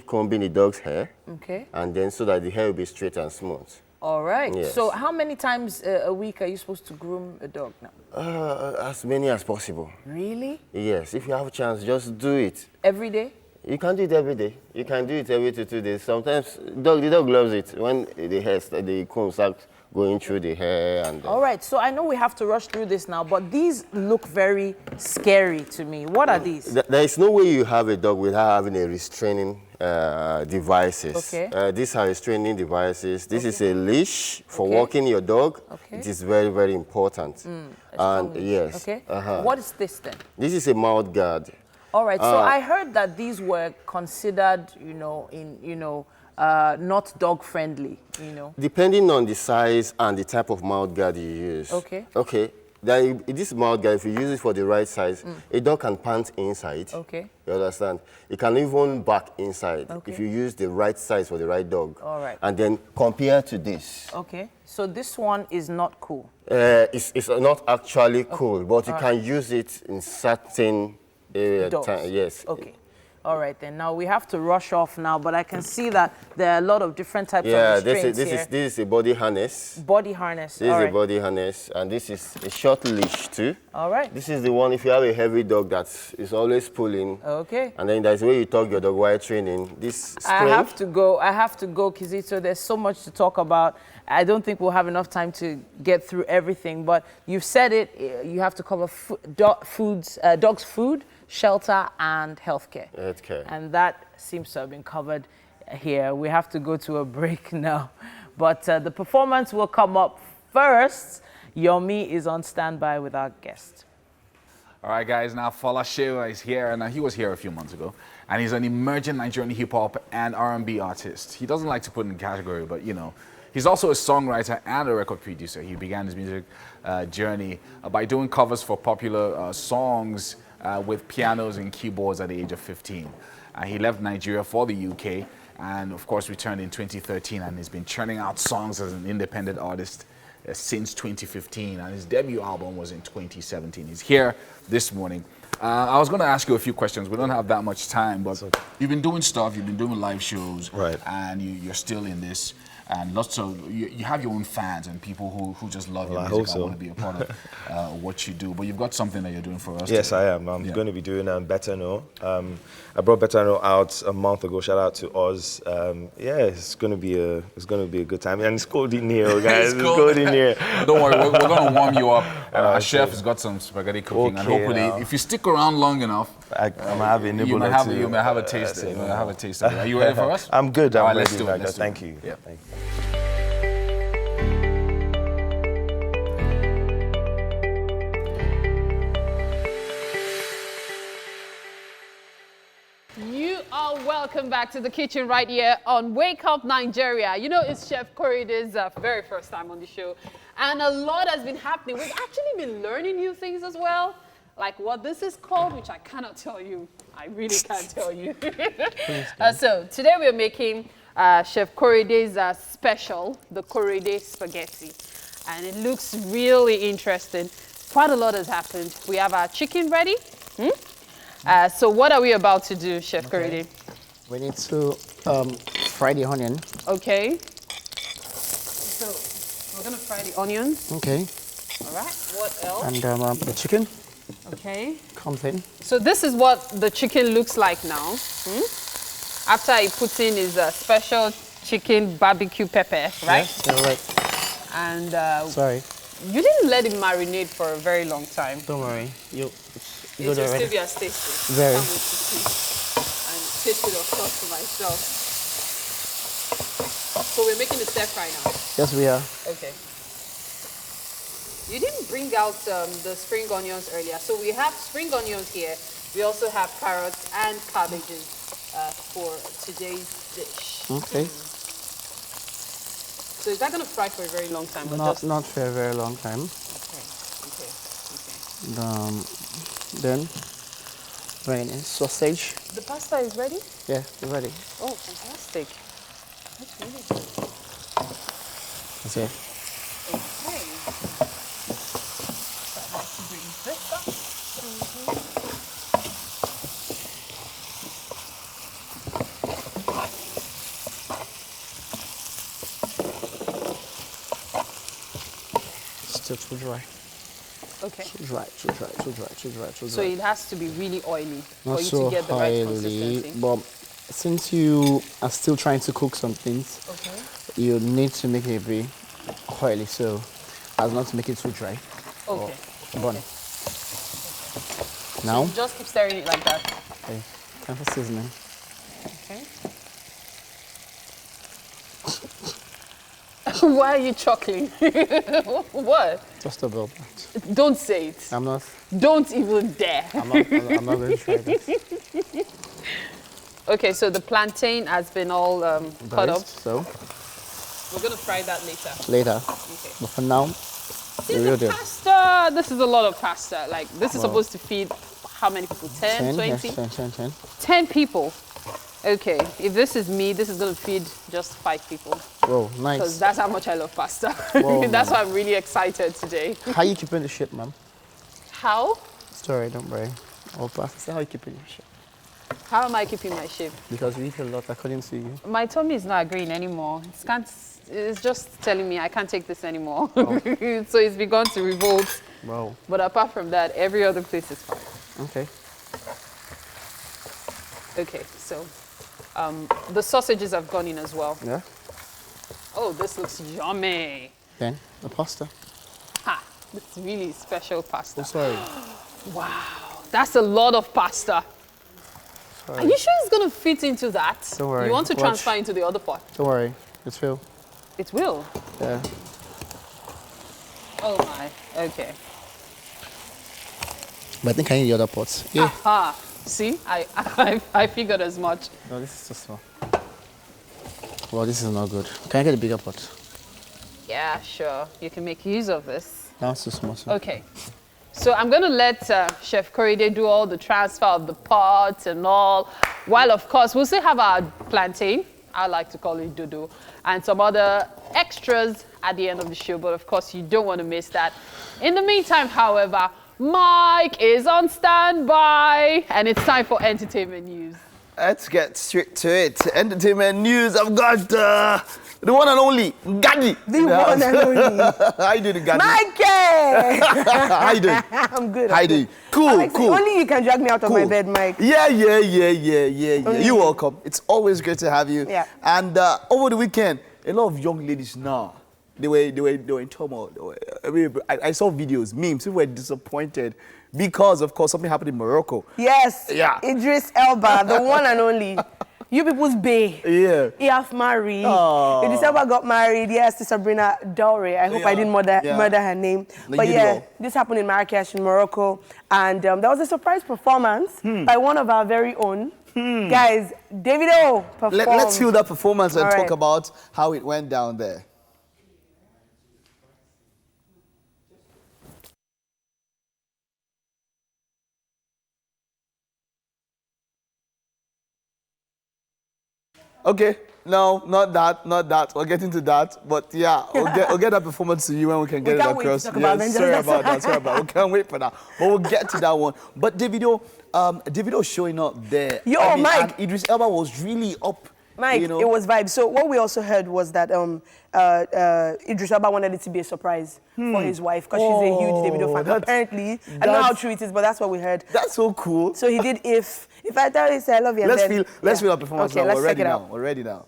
combing the dog's hair, Okay. and then so that the hair will be straight and smooth. All right. Yes. So how many times a week are you supposed to groom a dog now? As many as possible. Really? Yes, if you have a chance, just do it. Every day? You can do it every day. You can do it every 2 days. Sometimes the dog loves it when the comb starts going through the hair and. All right. So I know we have to rush through this now, but these look very scary to me. What are these? There is no way you have a dog without having a restraining devices. Okay. These are restraining devices. This is a leash for Okay. walking your dog. Okay. It is very, very important. And leash. yes. Okay. Uh-huh. What is this then? This is a mouth guard. All right. So I heard that these were considered, not dog friendly. Depending on the size and the type of mouth guard you use. Okay. Okay. This mouth guard, if you use it for the right size, a dog can pant inside. Okay. You understand? It can even back inside Okay. if you use the right size for the right dog. All right. And then compare to this. Okay. So this one is not cool. It's not actually cool, but you can use it in certain Dogs. yes. Okay. All right then. Now we have to rush off now, but I can see that there are a lot of different types Yeah, of restraints here. this is a body harness. Body harness. This All is right. a body harness, and this is a short leash too. All right. This is the one if you have a heavy dog that is always pulling. Okay. And then there's the way you talk your dog while training. This spring. I have to go, Kizito. There's so much to talk about. I don't think we'll have enough time to get through everything, but you've said it. You have to cover dogs' food, shelter, and healthcare. Healthcare. And that seems to have been covered here. We have to go to a break now. But the performance will come up first. Yomi is on standby with our guest. All right, guys, now Fola Shewa is here, and he was here a few months ago, and he's an emerging Nigerian hip-hop and R&B artist. He doesn't like to put in a category, but, he's also a songwriter and a record producer. He began his music journey by doing covers for popular songs with pianos and keyboards at the age of 15. He left Nigeria for the UK, and, of course, returned in 2013, and he's been churning out songs as an independent artist since 2015, and his debut album was in 2017. He's here this morning. I was going to ask you a few questions. We don't have that much time, but you've been doing stuff, you've been doing live shows, right? And you're still in this, and lots of you have your own fans and people who just love your I music hope so. and want to be a part of what you do. But you've got something that you're doing for us. Yes, today. I am. I'm going to be doing Better Know. I brought Better Know out a month ago. Shout out to Oz. It's going to be a good time, and it's cold in here, guys. it's cold in here. Don't worry, we're going to warm you up. Our chef has got some spaghetti cooking, and hopefully, if you stick around long enough, I'm having a nibble or two. You may have a taste. You may have a taste of it. Are you ready for us? I'm good. All right, I'm let's ready. do it. Let's do Thank it. you. Yeah. Thank you. You are welcome back to the kitchen right here on Wake Up Nigeria. It's Chef Koride's very first time on the show, and a lot has been happening. We've actually been learning new things as well, like what this is called, which I cannot tell you. I really can't tell you. So today we're making Chef Koride's special, the Koride spaghetti, and it looks really interesting. Quite a lot has happened. We have our chicken ready. So what are we about to do, Chef Koride? We need to fry the onion. Okay. So we're gonna fry the onions. Okay. All right. What else? And the chicken Okay. comes in. So this is what the chicken looks like now. After he puts in his special chicken barbecue pepper, right? Yes, you're right. And Sorry. you didn't let it marinate for a very long time. Don't worry. You It good will already. still be as tasty. Very. Can't wait to see. And taste it, of course, for myself. So we're making the stir fry now. Yes, we are. Okay. You didn't bring out the spring onions earlier. So we have spring onions here. We also have carrots and cabbages for today's dish. Okay. So is that going to fry for a very long time? Or Not for a very long time. Okay. Then bring in sausage. The pasta is ready? Yeah, it's ready. Oh, fantastic. That's really good. That's it. Okay. So I have to bring this up. Still too dry. Okay. Too dry. So it has to be really oily Not for you so to get the right oily, consistency. but since you are still trying to cook some things, Okay. you need to make it a bit oily, so as not to make it too dry. Okay. Burn. Now, Just keep stirring it like that. okay, time for seasoning. Okay. Why are you chuckling? What? Just about that. Don't say it. I'm not Don't even dare. I'm not going to try that. Okay, so the plantain has been all cut up. So We're going to fry that later. later, Okay. but for now, the real This is deal. pasta. This is a lot of pasta. Like, this is supposed to feed how many people? 10, 20? Yes, 10. 10 people. Okay, if this is me, this is going to feed just 5 people. Whoa, Because nice. that's how much I love pasta. Whoa, That's man. why I'm really excited today. How you keeping the ship, ma'am? How? Sorry, don't worry. I'll pass. Say how you keeping your ship. How am I keeping my shape? Because we eat a lot according to you. My tummy is not agreeing anymore. It's just telling me I can't take this anymore. So it's begun to revolt. Wow. But apart from that, every other place is fine. Okay. Okay, so the sausages have gone in as well. Yeah. Oh, this looks yummy. Then the pasta. Ha, this is really special pasta. Oh, sorry. Wow, that's a lot of pasta. Sorry. Are you sure it's going to fit into that? Don't worry. You want to Watch. transfer into the other pot? Don't worry. It's Phil. It will. Yeah. Oh my, okay. But I think I need the other pots. Yeah. Aha, see, I figured as much. No, this is too small. Well, this is not good. Can I get a bigger pot? Yeah, sure, you can make use of this. Now it's too small. So. Okay, so I'm going to let Chef Korede do all the transfer of the pots and all, while of course we'll still have our plantain, I like to call it dodo, and some other extras at the end of the show, but of course you don't want to miss that. In the meantime, however, Mike is on standby, and it's time for entertainment news. Let's get straight to it. Entertainment news. I've got the one and only Gadi. The one and only. How you doing, Gadi? Mikey! How you doing? I'm good. How you doing? Cool, Alex, cool. Only you can drag me out of my bed, Mike. Yeah. Only You're you. welcome. It's always great to have you. Yeah. And over the weekend, a lot of young ladies now, they were in turmoil. I saw videos, memes. People were disappointed because, of course, something happened in Morocco. Yes. Yeah. Idris Elba, the one and only. You people's bae. Yeah. He have married. Aw. Idris Elba got married, yes, to Sabrina Dowry. I hope I didn't murder her name. No, But you did yeah, well. this happened in Marrakesh, in Morocco. And there was a surprise performance by one of our very own. Guys, Davido performed. Let's hear that performance and All talk right. about how it went down there. Okay, no, not that. We'll get into that. But yeah, we'll get that performance to you when we can get it can't wait to across. talk about Avengers. Sorry about that. We can't wait for that. But we'll get to that one. But Davido showing up there. Yo, Mike. And Idris Elba was really up Mike, you know? it was vibes. So what we also heard was that Idris Elba wanted it to be a surprise for his wife because she's a huge Davido fan. Apparently, I don't know how true it is, but that's what we heard. That's so cool. So he did if I tell you say I love you. Let's feel our performance okay, now. Let's We're check ready it now. out. We're ready now.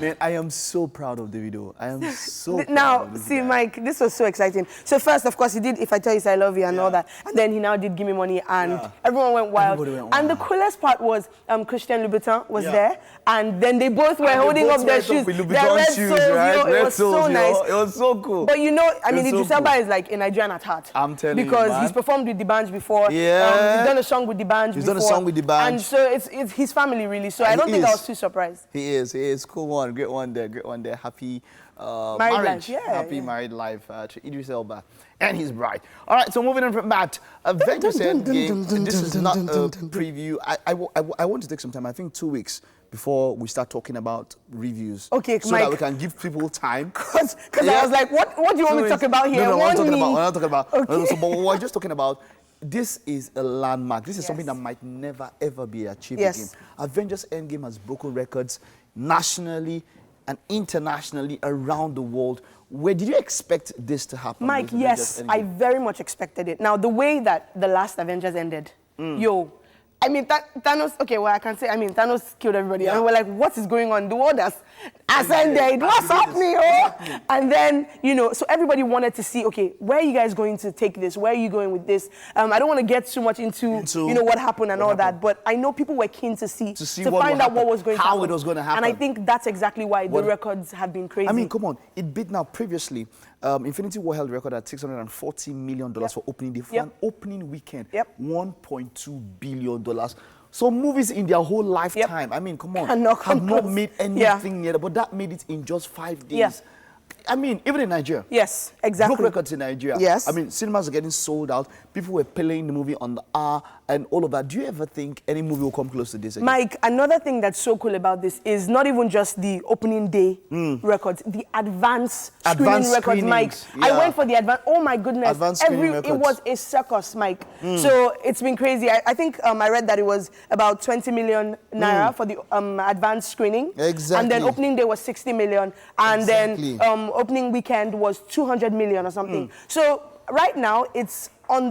Man, I am so proud of Davido. I am so proud Now, of this see, guy. Mike, this was so exciting. So first, of course, he did If I Tell You So I Love You and all that. And then he now did Give Me Money and everyone went wild. Everybody went And the wild. coolest part was Christian Louboutin was there. And then they both were holding up their shoes. With Their Louboutin red shoes, soles, right? yo, it Red was soles, so yo. nice. It was so cool. But you know, I mean, It's so Idris Elba cool. is like a Nigerian at heart. I'm telling you, Because man. he's performed with the band before. Yeah. He's done a song with the band He's before. done a song with the band. And so it's his family, really. So I And don't he think I is. was too surprised. He is. Cool one. Great one there. Great one there. Happy Married marriage. life, yeah, Happy yeah. married life to Idris Elba and his bride. All right, so moving on from that, Avengers Endgame. This is not a preview. I want to take some time, I think 2 weeks, before we start talking about reviews. Okay, so Mike. that we can give people time. Because I was like, what do you want me to talk about here? No, we're not Warn talking me. about. We're not talking about. Okay. So, but we're just talking about. This is a landmark. This is something that might never ever be achieved Yes. again. Avengers Endgame has broken records nationally and internationally around the world. Where did you expect this to happen? Mike, with yes, Avengers I Endgame? very much expected it. Now, the way that the last Avengers ended, yo, I mean, Thanos, okay, well, I can say, I mean, Thanos killed everybody. Yeah. And we're like, what is going on? The world has ascended. What's happening? Oh? And then, you know, so everybody wanted to see, okay, where are you guys going to take this? Where are you going with this? I don't want to get too much into you know, what happened and all that, but I know people were keen to see what find will out what happen, was going to how happen. it was going to happen. And I think that's exactly why the records have been crazy. I mean, come on. It beat now previously. Infinity War held record at $640 million for opening day. For an opening weekend, $1.2 billion. So movies in their whole lifetime, I mean, come on, have not made anything yet, but that made it in just 5 days. Yeah. I mean, even in Nigeria. Yes, exactly. Broke records in Nigeria. Yes. I mean, cinemas are getting sold out. People were playing the movie on the hour and all of that. Do you ever think any movie will come close to this again? Mike, another thing that's so cool about this is not even just the opening day records, the advance screening records, Mike. Yeah. I went for the advance. Oh my goodness. Advanced screening It records. was a circus, Mike. So it's been crazy. I think I read that it was about 20 million naira for the advanced screening. Exactly. And then opening day was 60 million. And then opening weekend was 200 million or something. So right now it's on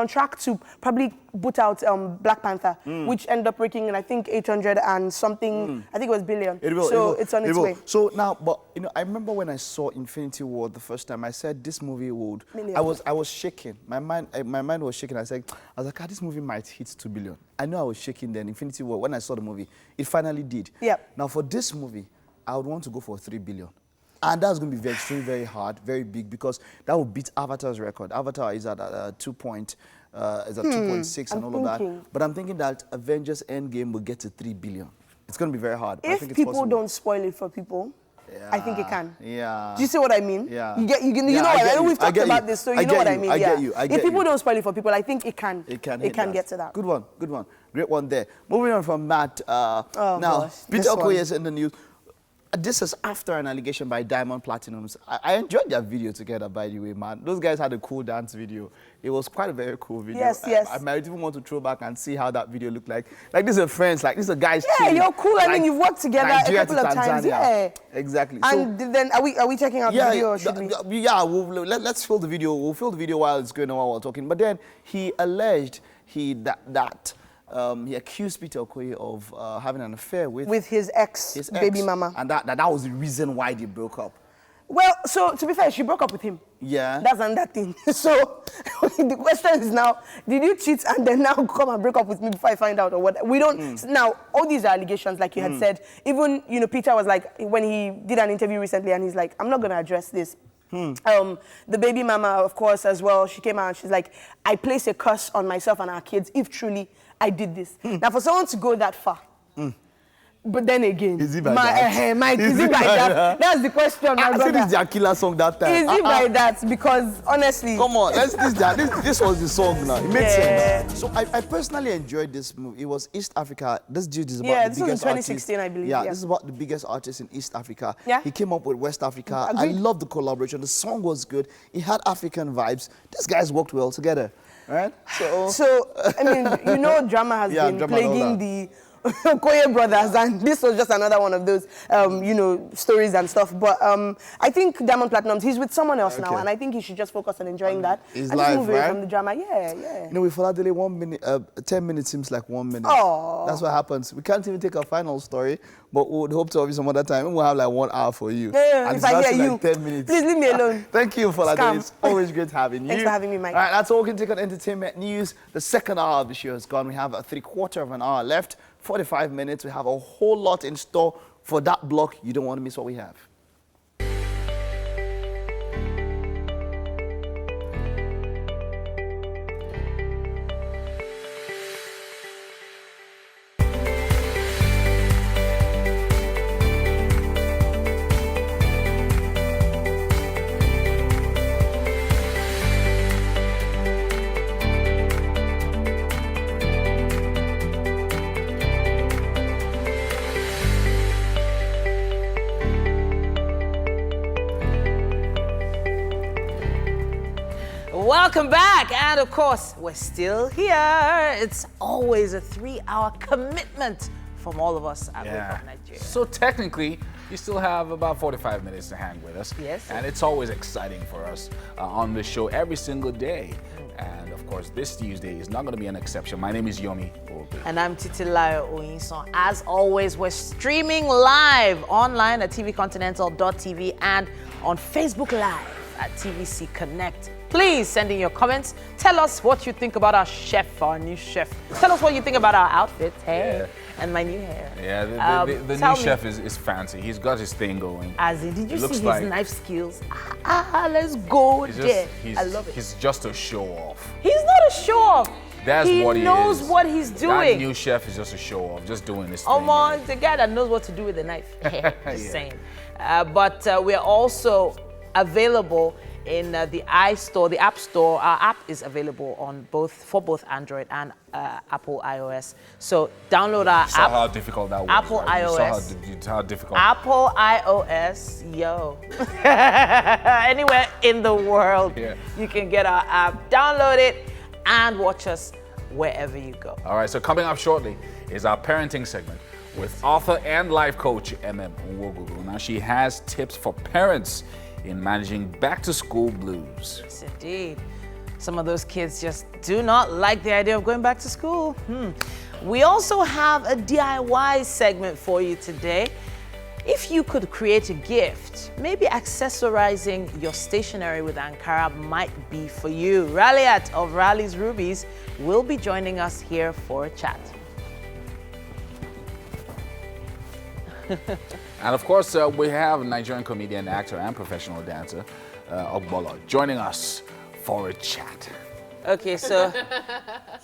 track to probably boot out Black Panther, which ended up breaking in I think 800 and something. I think it was billion. It will. So it's on its way. So now, but you know, I remember when I saw Infinity War the first time. I said this movie would. Million. I was shaking. My mind was shaking. I was like, this movie might hit 2 billion. I know I was shaking then. Infinity War. When I saw the movie, it finally did. Yeah. Now for this movie, I would want to go for 3 billion. And that's going to be extremely, very hard, very big, because that will beat Avatar's record. Avatar is at 2.6 and all of that. But I'm thinking that Avengers Endgame will get to 3 billion. It's going to be very hard. But I think If it's people possible. don't spoil it for people, I think it can. Yeah. Do you see what I mean? Yeah. You know Yeah, what I get I mean? you. We've I talked get about you. this, so I you know get what I you. mean. I get Yeah. you. I get If people you. don't spoil it for people, I think it can. It can. It can get to that. Good one. Good one. Great one there. Moving on from that. Now, gosh, Peter this one. Okoye is in the news. This is after an allegation by Diamond Platinums. I enjoyed their video together, by the way, man. Those guys had a cool dance video. It was quite a very cool video. Yes, yes. I might even want to throw back and see how that video looked like. Like, these are friends. Like, these are guys. Yeah, chilling. you're cool. I Like, mean, you've worked together Nigeria a couple to of times. Tanzania. Yeah. Exactly. And then are we checking out the video or should we? Let's fill the video. We'll fill the video while it's going on while we're talking. But then he alleged he accused Peter Okoye of having an affair with his ex, baby mama. And that was the reason why they broke up. Well, so to be fair, she broke up with him. Yeah. That's another thing. So the question is now, did you cheat and then now come and break up with me before I find out or what? We don't, now, all these are allegations, like you had said. Even, you know, Peter was like, when he did an interview recently and he's like, I'm not going to address this. The baby mama, of course, as well, she came out and she's like, I place a curse on myself and our kids if truly I did this. Now, for someone to go that far, But then again, Is it by that? Mike, is it by that? That's the question, my I said brother. this is their killer song that time. Is it by that? Because honestly, Come on, this was the song now. It makes Yeah. sense. So I personally enjoyed this movie. It was East Africa. This dude is about Yeah, the this was in biggest 2016, artist. I believe, Yeah, yeah. this is about the biggest artist in East Africa. Yeah. He came up with West Africa. I Agreed. love the collaboration. The song was good. It had African vibes. These guys worked well together. Right? So, I mean, you know, drama has Yeah, been drama and all plaguing that. the Okoye brothers, and this was just another one of those, you know, stories and stuff. But I think Diamond Platnumz, he's with someone else now, Okay. and I think he should just focus on enjoying that. His and just life, move away right? from the drama. Yeah, yeah. You know, with Oladele, 1 minute, 10 minutes seems like 1 minute. Aw. That's what happens. We can't even take a final story, but we would hope to have you some other time. And we'll have like 1 hour for you. Yeah, And if it's I lasting hear like you, 10 minutes. please leave me alone. Thank you, Oladele. Scam. It's always great having you. Thanks for having me, Mike. All right, that's all we can take on entertainment news. The second hour of the show is gone. We have a 3/4 of an hour left. 45 minutes. We have a whole lot in store for that block. You don't want to miss what we have. Welcome back, and of course, we're still here. It's always a 3-hour commitment from all of us at Wake Up Nigeria. So technically, you still have about 45 minutes to hang with us. Yes. And it's always exciting for us on the show every single day. And of course, this Tuesday is not going to be an exception. My name is Yomi Obi. And I'm Titilayo Oyinson. As always, we're streaming live online at tvcontinental.tv and on Facebook Live at TVC Connect. Please send in your comments. Tell us what you think about our chef, our new chef. Tell us what you think about our outfits, hey, and my new hair. Yeah, the tell new me- chef is fancy. He's got his thing going. As in, did you It see looks his like- knife skills? Let's go He's there. just, I love it. He's just a show off. He's not a show-off. That's he what he knows is. what he's That doing. new chef is just a show off, just doing this Oh, thing. man, the guy that knows what to do with the knife. Just Yeah. saying. But we're also available in the iStore, the App Store. Our app is available on for both Android and Apple iOS. So download our You saw app. how difficult that was. Apple right? You saw iOS. how difficult. Apple iOS, yo. Anywhere in the world, Yeah. you can get our app. Download it and watch us wherever you go. All right, so coming up shortly is our parenting segment with author and life coach MM Nwogugu. Now she has tips for parents in managing back-to-school blues. Yes, indeed. Some of those kids just do not like the idea of going back to school. We also have a DIY segment for you today. If you could create a gift, maybe accessorizing your stationery with Ankara might be for you. Raliat of Rally's Rubies will be joining us here for a chat. And of course, we have Nigerian comedian, actor, and professional dancer, Ogbolo, joining us for a chat. Okay, so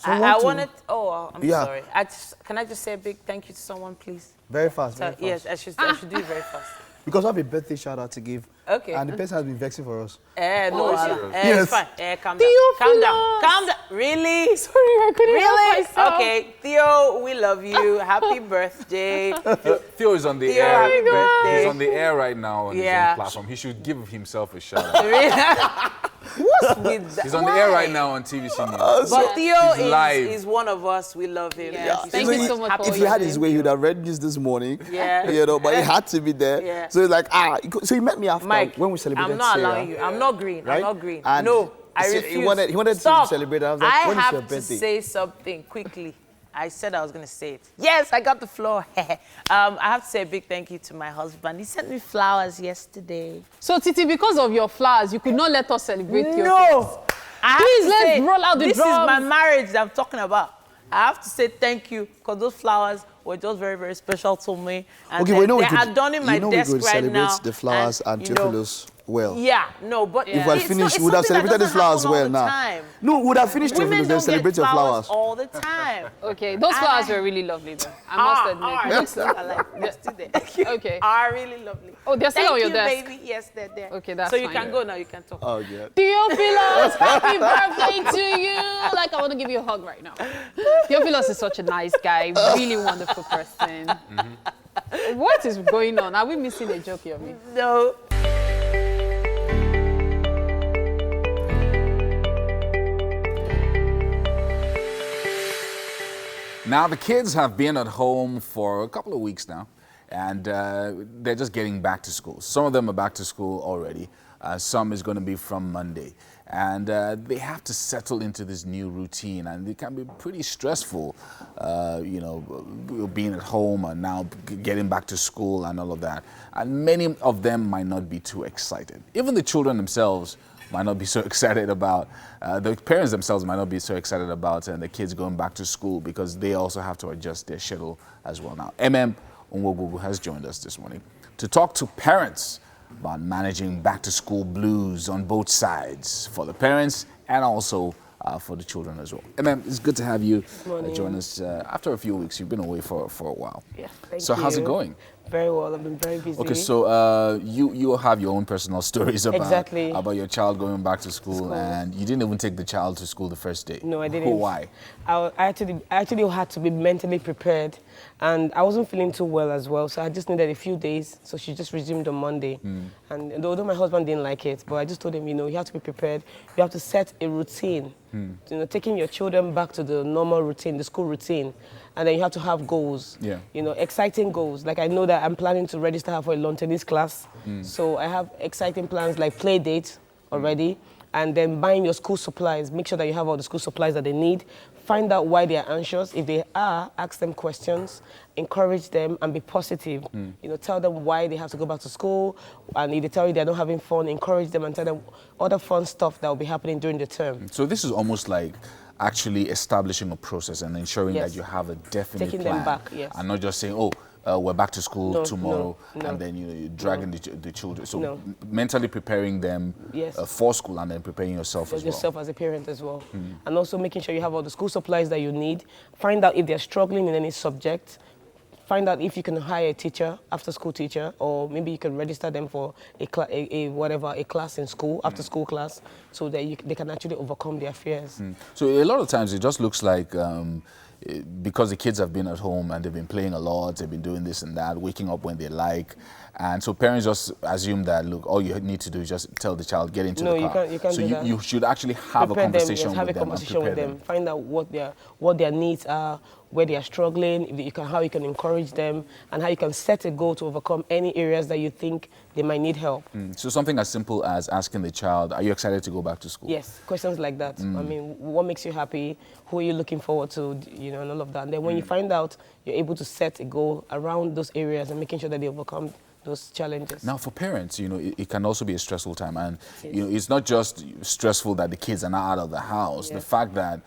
I want to- wanted. Oh, I'm Yeah. sorry. Can I just say a big thank you to someone, please? Very fast, So, very fast. yes, I should do it very fast. Because I have a birthday shout out to give. Okay. And the person has been vexing for us. No, Yes. it's fine. Calm down. Calm down. Calm down. Really? Sorry, I couldn't Really? help myself. Okay, Theo, we love you. Happy birthday. Theo is on the Theo, air. happy birthday. He's on the air right now on his Yeah. own platform. He should give himself a shout out. Really? What's with that? He's on the air Why? right now on TVC News. But Theo He's live. is one of us. We love him. Yes. He's Thank always you so much happy for If all he your had his way, he would have read news this morning. Yeah. You know, but he had to be there. Yeah. So he's like, so he met me after Mike, when we celebrated I'm not Sarah. allowing you. I'm not green. Right? I'm not green. And No, I he refuse. wanted to Stop. celebrate. I was like, when is have your to birthday? say something quickly. I said I was going to say it. Yes, I got the floor. I have to say a big thank you to my husband. He sent me flowers yesterday. So, Titi, because of your flowers, you could not let us celebrate your No. I have Please, to let's say, roll out the this drums. is my marriage that I'm talking about. I have to say thank you because those flowers were just very, very special to me. And Okay, we know we they're could, adorning my you know we desk could right celebrate now. the flowers and you know, Theophilus well. Yeah, no, but If we had it's finished, not, we would have something that celebrated these doesn't flowers happen all well the now. time. No, we would have finished Women everything, then don't celebrate get your flowers flowers. all the time. Okay, those flowers were really lovely though. I must admit. All right, Looks- I like this today. Okay. Are really lovely. Oh, they're still Thank on your you, desk. baby. Yes, they're there. Okay, that's so you fine. can go now. You can talk. Oh, yeah. Theophilus, happy birthday to you! Like, I want to give you a hug right now. Theophilus is such a nice guy, really wonderful person. What is going on? Are we missing a joke here? No. Now, the kids have been at home for a couple of weeks now, and they're just getting back to school. Some of them are back to school already. Some is going to be from Monday. And they have to settle into this new routine, and it can be pretty stressful, you know, being at home and now getting back to school and all of that. And many of them might not be too excited. Even the children themselves might not be so excited about, the parents themselves might not be so excited about the kids going back to school, because they also have to adjust their schedule as well now. Nwogugu has joined us this morning to talk to parents about managing back-to-school blues on both sides, for the parents and also for the children as well. It's good to have you join us after a few weeks. You've been away for a while. Yeah, thank you. So how's it going? Very well. I've been very busy. Okay, so you have your own personal stories about your child going back to school, and you didn't even take the child to school the first day. No, I didn't. Why? I actually had to be mentally prepared, and I wasn't feeling too well as well, so I just needed a few days. So she just resumed on Monday, and although my husband didn't like it, but I just told him, you know, you have to be prepared. You have to set a routine. You know, taking your children back to the normal routine, the school routine, and then you have to have goals. Yeah. You know, exciting goals. Like I know that I'm planning to register her for a lawn tennis class, so I have exciting plans like play dates already, and then buying your school supplies. Make sure that you have all the school supplies that they need. Find out why they are anxious. If they are, ask them questions, encourage them, and be positive. You know, tell them why they have to go back to school, and if they tell you they're not having fun, encourage them and tell them other fun stuff that will be happening during the term. So this is almost like actually establishing a process and ensuring Yes. that you have a definite Taking plan. them back, yes. And not just saying, oh, we're back to school No, tomorrow, no, and then you're dragging the children. So No. mentally preparing them Yes. for school, and then preparing yourself as well. Yourself as a parent as well. And also making sure you have all the school supplies that you need. Find out if they're struggling in any subject. Find out if you can hire a teacher, after school teacher, or maybe you can register them for a class in school, after school class, so that they can actually overcome their fears. So a lot of times it just looks like because the kids have been at home and they've been playing a lot, they've been doing this and that, waking up when they like, and so parents just assume that, look, all you need to do is just tell the child, get into the car. You can't so do that. you should actually have Prepare a conversation them, yes, have with a them conversation and with prepare them. Find out what their needs are, where they are struggling, how you can encourage them, and how you can set a goal to overcome any areas that you think they might need help. So something as simple as asking the child, are you excited to go back to school? Yes, questions like that. I mean, what makes you happy? Who are you looking forward to? You know, and all of that. And then when you find out, you're able to set a goal around those areas and making sure that they overcome those challenges. Now, for parents, you know, it can also be a stressful time, and you know, it's not just stressful that the kids are not out of the house. The fact that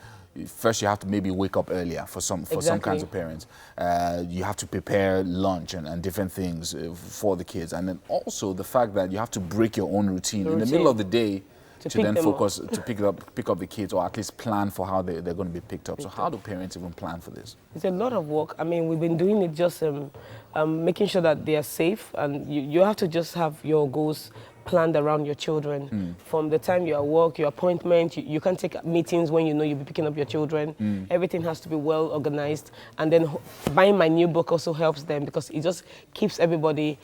first you have to maybe wake up earlier for some kinds of parents. You have to prepare lunch and different things for the kids, and then also the fact that you have to break your own routine in the middle of the day to then focus to pick up the kids, or at least plan for how they're going to be picked up. So how do parents even plan for this? It's a lot of work. I mean, we've been doing it just making sure that they are safe, and you have to just have your goals planned around your children. From the time you're at work, your appointment, you can't take meetings when you know you'll be picking up your children. Everything has to be well organized. And then buying my new book also helps them, because it just keeps everybody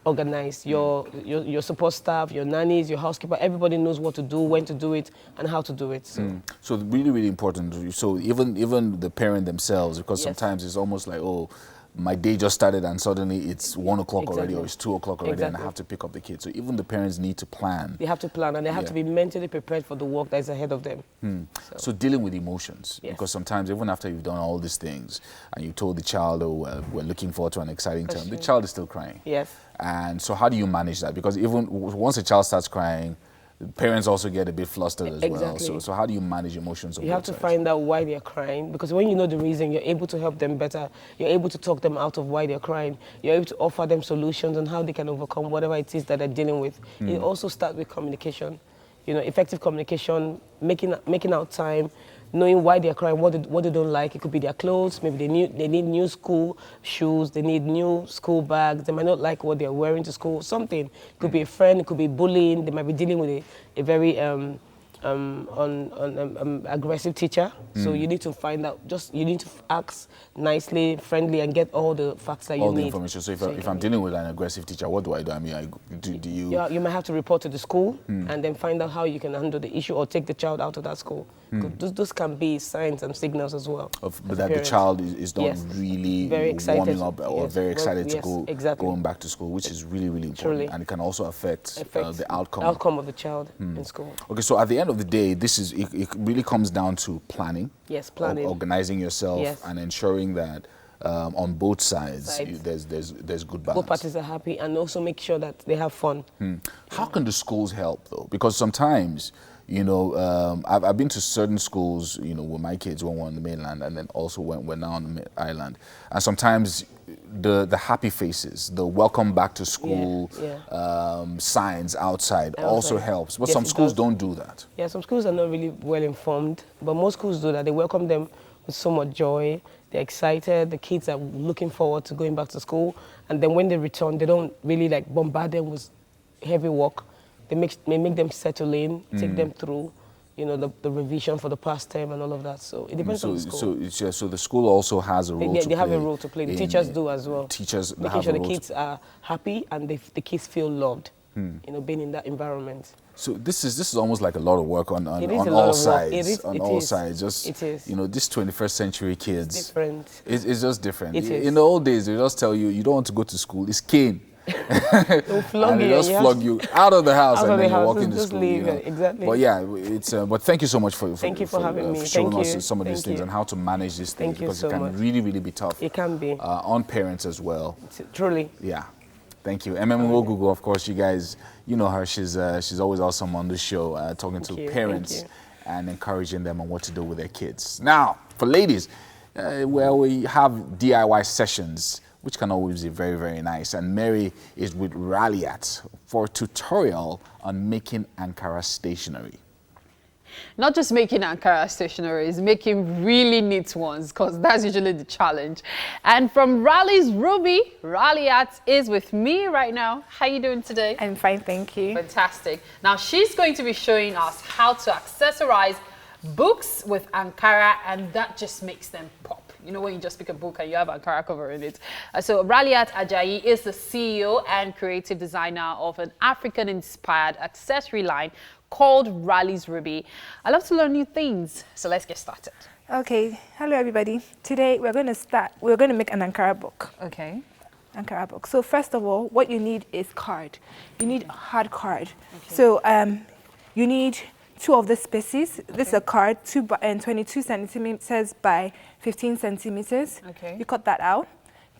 organized. Your support staff, your nannies, your housekeeper, everybody knows what to do, when to do it, and how to do it. So really, really important. So even the parent themselves, because sometimes it's almost like, oh, my day just started and suddenly it's 1 o'clock already, or it's 2 o'clock already, and I have to pick up the kids. So even the parents need to plan. They have to plan, and they have to be mentally prepared for the work that is ahead of them. So dealing with emotions, because sometimes even after you've done all these things and you told the child, oh, we're looking forward to an exciting term, the child is still crying. Yes. And so how do you manage that? Because even once a child starts crying, parents also get a bit flustered as well. Exactly. So how do you manage emotions on You both have to sides? find out why they're crying, because when you know the reason, you're able to help them better. You're able to talk them out of why they're crying. You're able to offer them solutions on how they can overcome whatever it is that they're dealing with. It also starts with communication. You know, effective communication, making out time, knowing why they're crying, what they don't like. It could be their clothes, maybe they need new school shoes, they need new school bags, they might not like what they're wearing to school, something. It could be a friend, it could be bullying, they might be dealing with a very aggressive teacher. So you need to find out, you need to ask nicely, friendly, and get all the facts that you need. All the information. So if I'm dealing with an aggressive teacher, what do I do? I mean, do you... You might have to report to the school and then find out how you can handle the issue or take the child out of that school. Those can be signs and signals as well. But that the child is not really very excited. warming up or very excited to go exactly. going back to school, which is really, really important. Truly. And it can also affect the outcome. Outcome of the child in school. Okay, so at the end of the day, it really comes down to planning. Yes, planning. Organizing yourself and ensuring that on both sides. There's good balance. Both parties are happy, and also make sure that they have fun. How can the schools help though? Because sometimes, you know, I've been to certain schools, you know, with my kids when we're on the mainland, and then also when we're now on the island. And sometimes the happy faces, the welcome back to school signs outside also helps. But some schools don't do that. Yeah, some schools are not really well informed, but most schools do that. They welcome them with so much joy. They're excited. The kids are looking forward to going back to school. And then when they return, they don't really like bombard them with heavy work. They make them settle in, take them through, you know, the revision for the past term and all of that. So it depends on the school. So the school also has a role to play. They have a role to play. The teachers do as well. Teachers making sure the kids are happy and the kids feel loved, you know, being in that environment. So this is almost like a lot of work on all sides. On all sides. Just, you know, this 21st century kids. It's different. It's just different. It is. In the old days, they just tell you don't want to go to school. It's cane. They'll flog and you. They just flog you out of the house and then you walk into just school. Leave, you know? Exactly. But yeah, it's. But thank you so much for having me. showing us some of these things and how to manage these things, because it can really, really be tough. It can be on parents as well. Truly. Yeah. Thank you. Google, of course, you guys, you know her. She's always awesome on the show, talking to parents and encouraging them on what to do with their kids. Now, for ladies, where we have DIY sessions, which can always be very, very nice. And Mary is with Ralliat for a tutorial on making Ankara stationery. Not just making Ankara stationeries, making really neat ones, because that's usually the challenge. And from Rally's Ruby, Ralliat is with me right now. How are you doing today? I'm fine, thank you. Fantastic. Now she's going to be showing us how to accessorize books with Ankara, and that just makes them pop. You know, when you just pick a book and you have Ankara covering it. So Ralliat Ajayi is the CEO and creative designer of an African-inspired accessory line called Rally's Ruby. I love to learn new things, so let's get started. Okay, hello everybody. Today we're going to make an Ankara book. Okay. Ankara book. So first of all, what you need is card. You need hard card. Okay. So you need 2 of the spaces. Okay. This is a card 22 centimeters by 15 centimeters. Okay. You cut that out.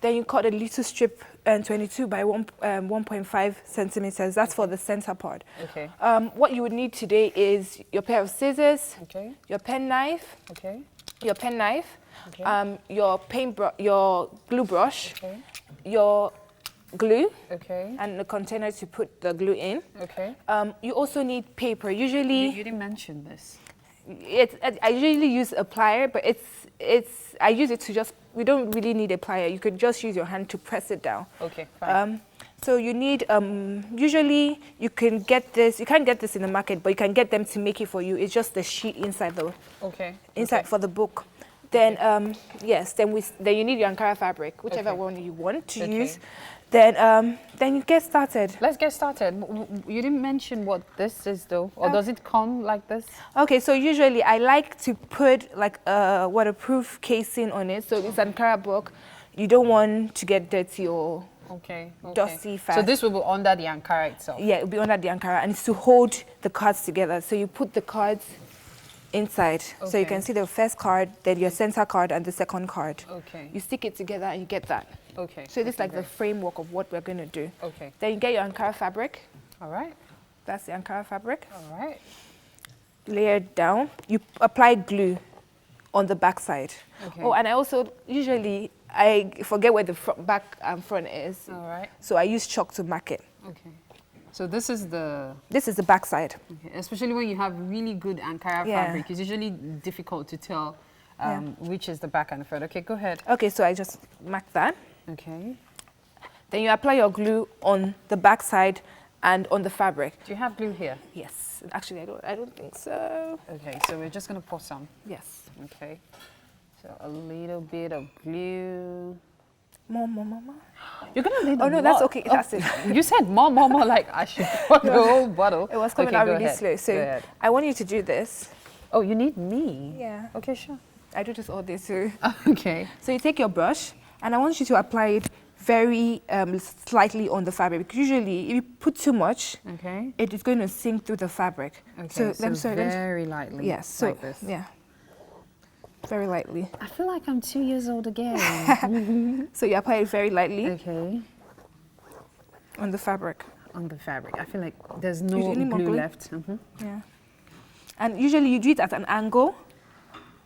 Then you cut a little strip 22 by 1.5 centimeters. That's for the center part. Okay. What you would need today is your pair of scissors, okay, your pen knife, okay, your pen knife, okay, your glue brush, okay, your glue, okay, and the container to put the glue in. Okay. You also need paper. Usually, you didn't mention this. I usually use a plier, but I use it to just. We don't really need a plier. You could just use your hand to press it down. Okay, fine. So you need, usually you can get this, you can't get this in the market, but you can get them to make it for you. It's just the sheet inside for the book. Then, then you need your Ankara fabric, whichever one you want to use. Then you get started. Let's get started. You didn't mention what this is though, or does it come like this? Okay, so usually I like to put like a waterproof casing on it. So it's an Ankara book. You don't want to get dirty or dusty fast. So this will be under the Ankara itself? Yeah, it will be under the Ankara, and it's to hold the cards together. So you put the cards inside. So you can see the first card, then your center card, and the second card. Okay. You stick it together and you get that. Okay. So this is like the framework of what we're going to do. Okay. Then you get your Ankara fabric. All right. That's the Ankara fabric. All right. Layer it down. You apply glue on the back side. Okay. Oh, and I also, usually, I forget where the back and front is. All right. So I use chalk to mark it. Okay. So this is the... This is the back side. Okay. Especially when you have really good Ankara fabric, it's usually difficult to tell which is the back and the front. Okay, go ahead. Okay, so I just mark that. Okay. Then you apply your glue on the back side and on the fabric. Do you have glue here? Yes. Actually, I don't think so. Okay, so we're just going to pour some. Yes. Okay. So a little bit of glue. More. You're going to need Oh, no, that's okay. That's it. You said more, like I should pour the whole bottle. It was coming out really slow. So I want you to do this. Oh, you need me? Yeah. Okay, sure. I do this all day too. Okay. So you take your brush, and I want you to apply it very slightly on the fabric. Because usually, if you put too much, it is going to sink through the fabric. Okay, so very lightly. Yes, so like this. yeah, very lightly. I feel like I'm 2 years old again. So you apply it very lightly. Okay. On the fabric. On the fabric. I feel like there's no glue left. Yeah. And usually you do it at an angle.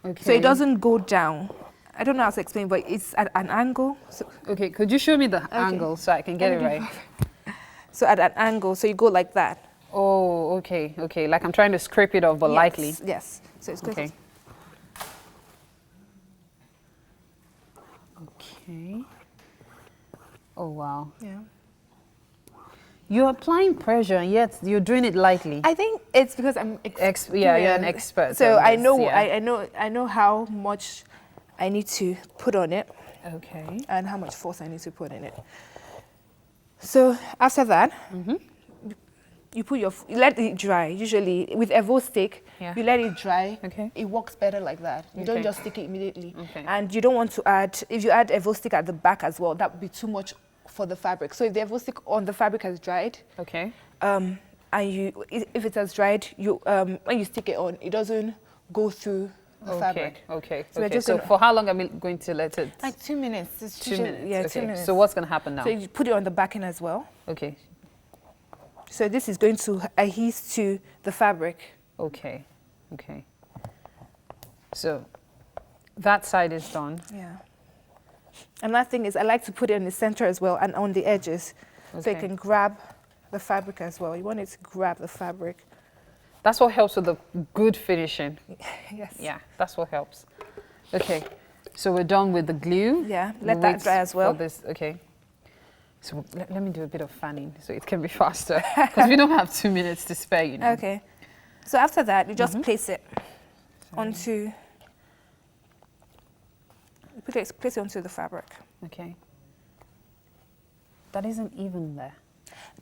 Okay. So it doesn't go down. I don't know how to explain, but it's at an angle. So okay, could you show me the angle so I can get it right? So at an angle, so you go like that. Oh, okay, okay. Like I'm trying to scrape it off, but lightly. Yes. So it's good. Okay. Okay. Oh, wow. Yeah. You're applying pressure, and yet you're doing it lightly. I think it's because I'm you're an expert. So I know, yeah. I know how much I need to put on it. Okay. And how much force I need to put in it. So after that, you put you let it dry. Usually with Evo stick, you let it dry. Okay. It works better like that. You don't just stick it immediately. Okay. And you don't want to add, if you add Evo stick at the back as well, that would be too much for the fabric. So if the Evo stick on the fabric has dried, and if it has dried, you when you stick it on, it doesn't go through the fabric. Okay. So for how long am I going to let it? Like 2 minutes. It's 2 minutes. Yeah, okay. 2 minutes. So what's going to happen now? So you put it on the back end as well. Okay. So this is going to adhere to the fabric. Okay. Okay. So that side is done. Yeah. Another thing is I like to put it in the center as well and on the edges. So you can grab the fabric as well. You want it to grab the fabric. That's what helps with the good finishing. Yes. Yeah, that's what helps. Okay, so we're done with the glue. Yeah, let that dry as well. For this, okay. So let me do a bit of fanning so it can be faster because we don't have 2 minutes to spare, you know. Okay. So after that, you just place it onto. Place it onto the fabric. Okay. That isn't even there.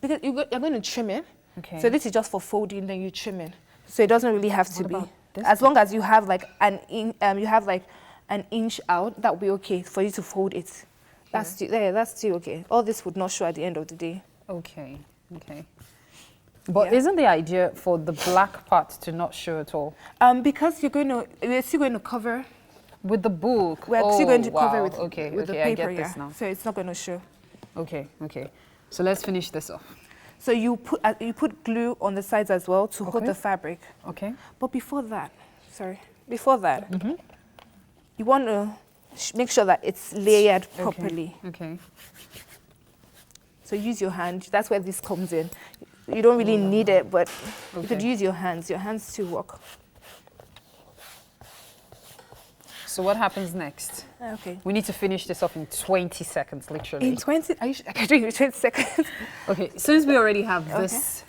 Because you're going to trim it. Okay. So this is just for folding, then you trim it. So it doesn't really have to be. This as long as you have like an inch out, that will be okay for you to fold it. That's still okay. All this would not show at the end of the day. Okay. Okay. But isn't the idea for the black part to not show at all? Because we're still going to cover. With the book? We're still going to cover with the paper, I get this now. So it's not going to show. Okay, okay. So let's finish this off. So you put glue on the sides as well to hold the fabric. Okay. But before that, you want to make sure that it's layered properly. Okay. So use your hand. That's where this comes in. You don't really need it, but you could use your hands. Your hands to work. So what happens next? Okay. We need to finish this off in 20 seconds, literally. In 20? I can do it in 20 seconds. Okay, since we already have this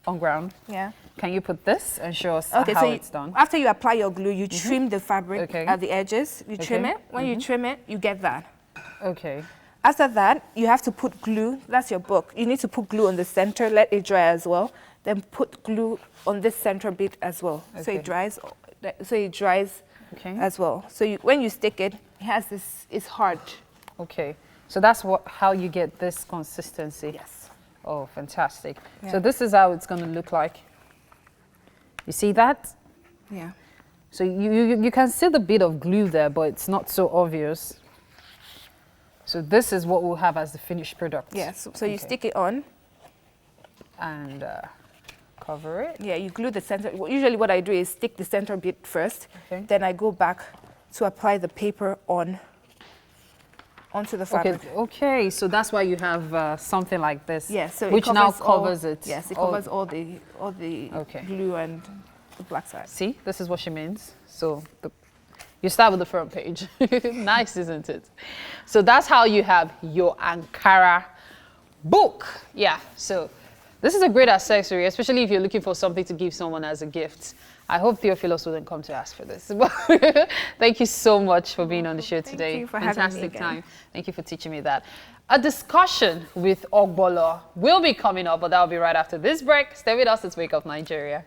on ground, can you put this and show us how it's done? After you apply your glue, you trim the fabric at the edges. You trim it. When you trim it, you get that. Okay. After that, you have to put glue. That's your book. You need to put glue on the center, let it dry as well. Then put glue on this center bit as well. So it dries. As well. So when you stick it, it has this, it's hard. Okay. So that's how you get this consistency? Yes. Oh, fantastic. Yeah. So this is how it's going to look like. You see that? Yeah. So you can see the bit of glue there, but it's not so obvious. So this is what we'll have as the finished product. Yes. So you stick it on. And Cover it. Yeah, you glue the center. Usually what I do is stick the center bit first. Okay. Then I go back to apply the paper onto the fabric. Okay, so that's why you have something like this. Yeah, so which now covers it. Yes, it covers all the glue and the black side. See, this is what she means. So you start with the front page. Nice, isn't it? So that's how you have your Ankara book. Yeah, so this is a great accessory, especially if you're looking for something to give someone as a gift. I hope Theophilus wouldn't come to ask for this. Thank you so much for being on the show today. Thank you for having me Fantastic again. time. Thank you for teaching me that. A discussion with Ogbolo will be coming up, but that will be right after this break. Stay with us. It's Wake Up Nigeria.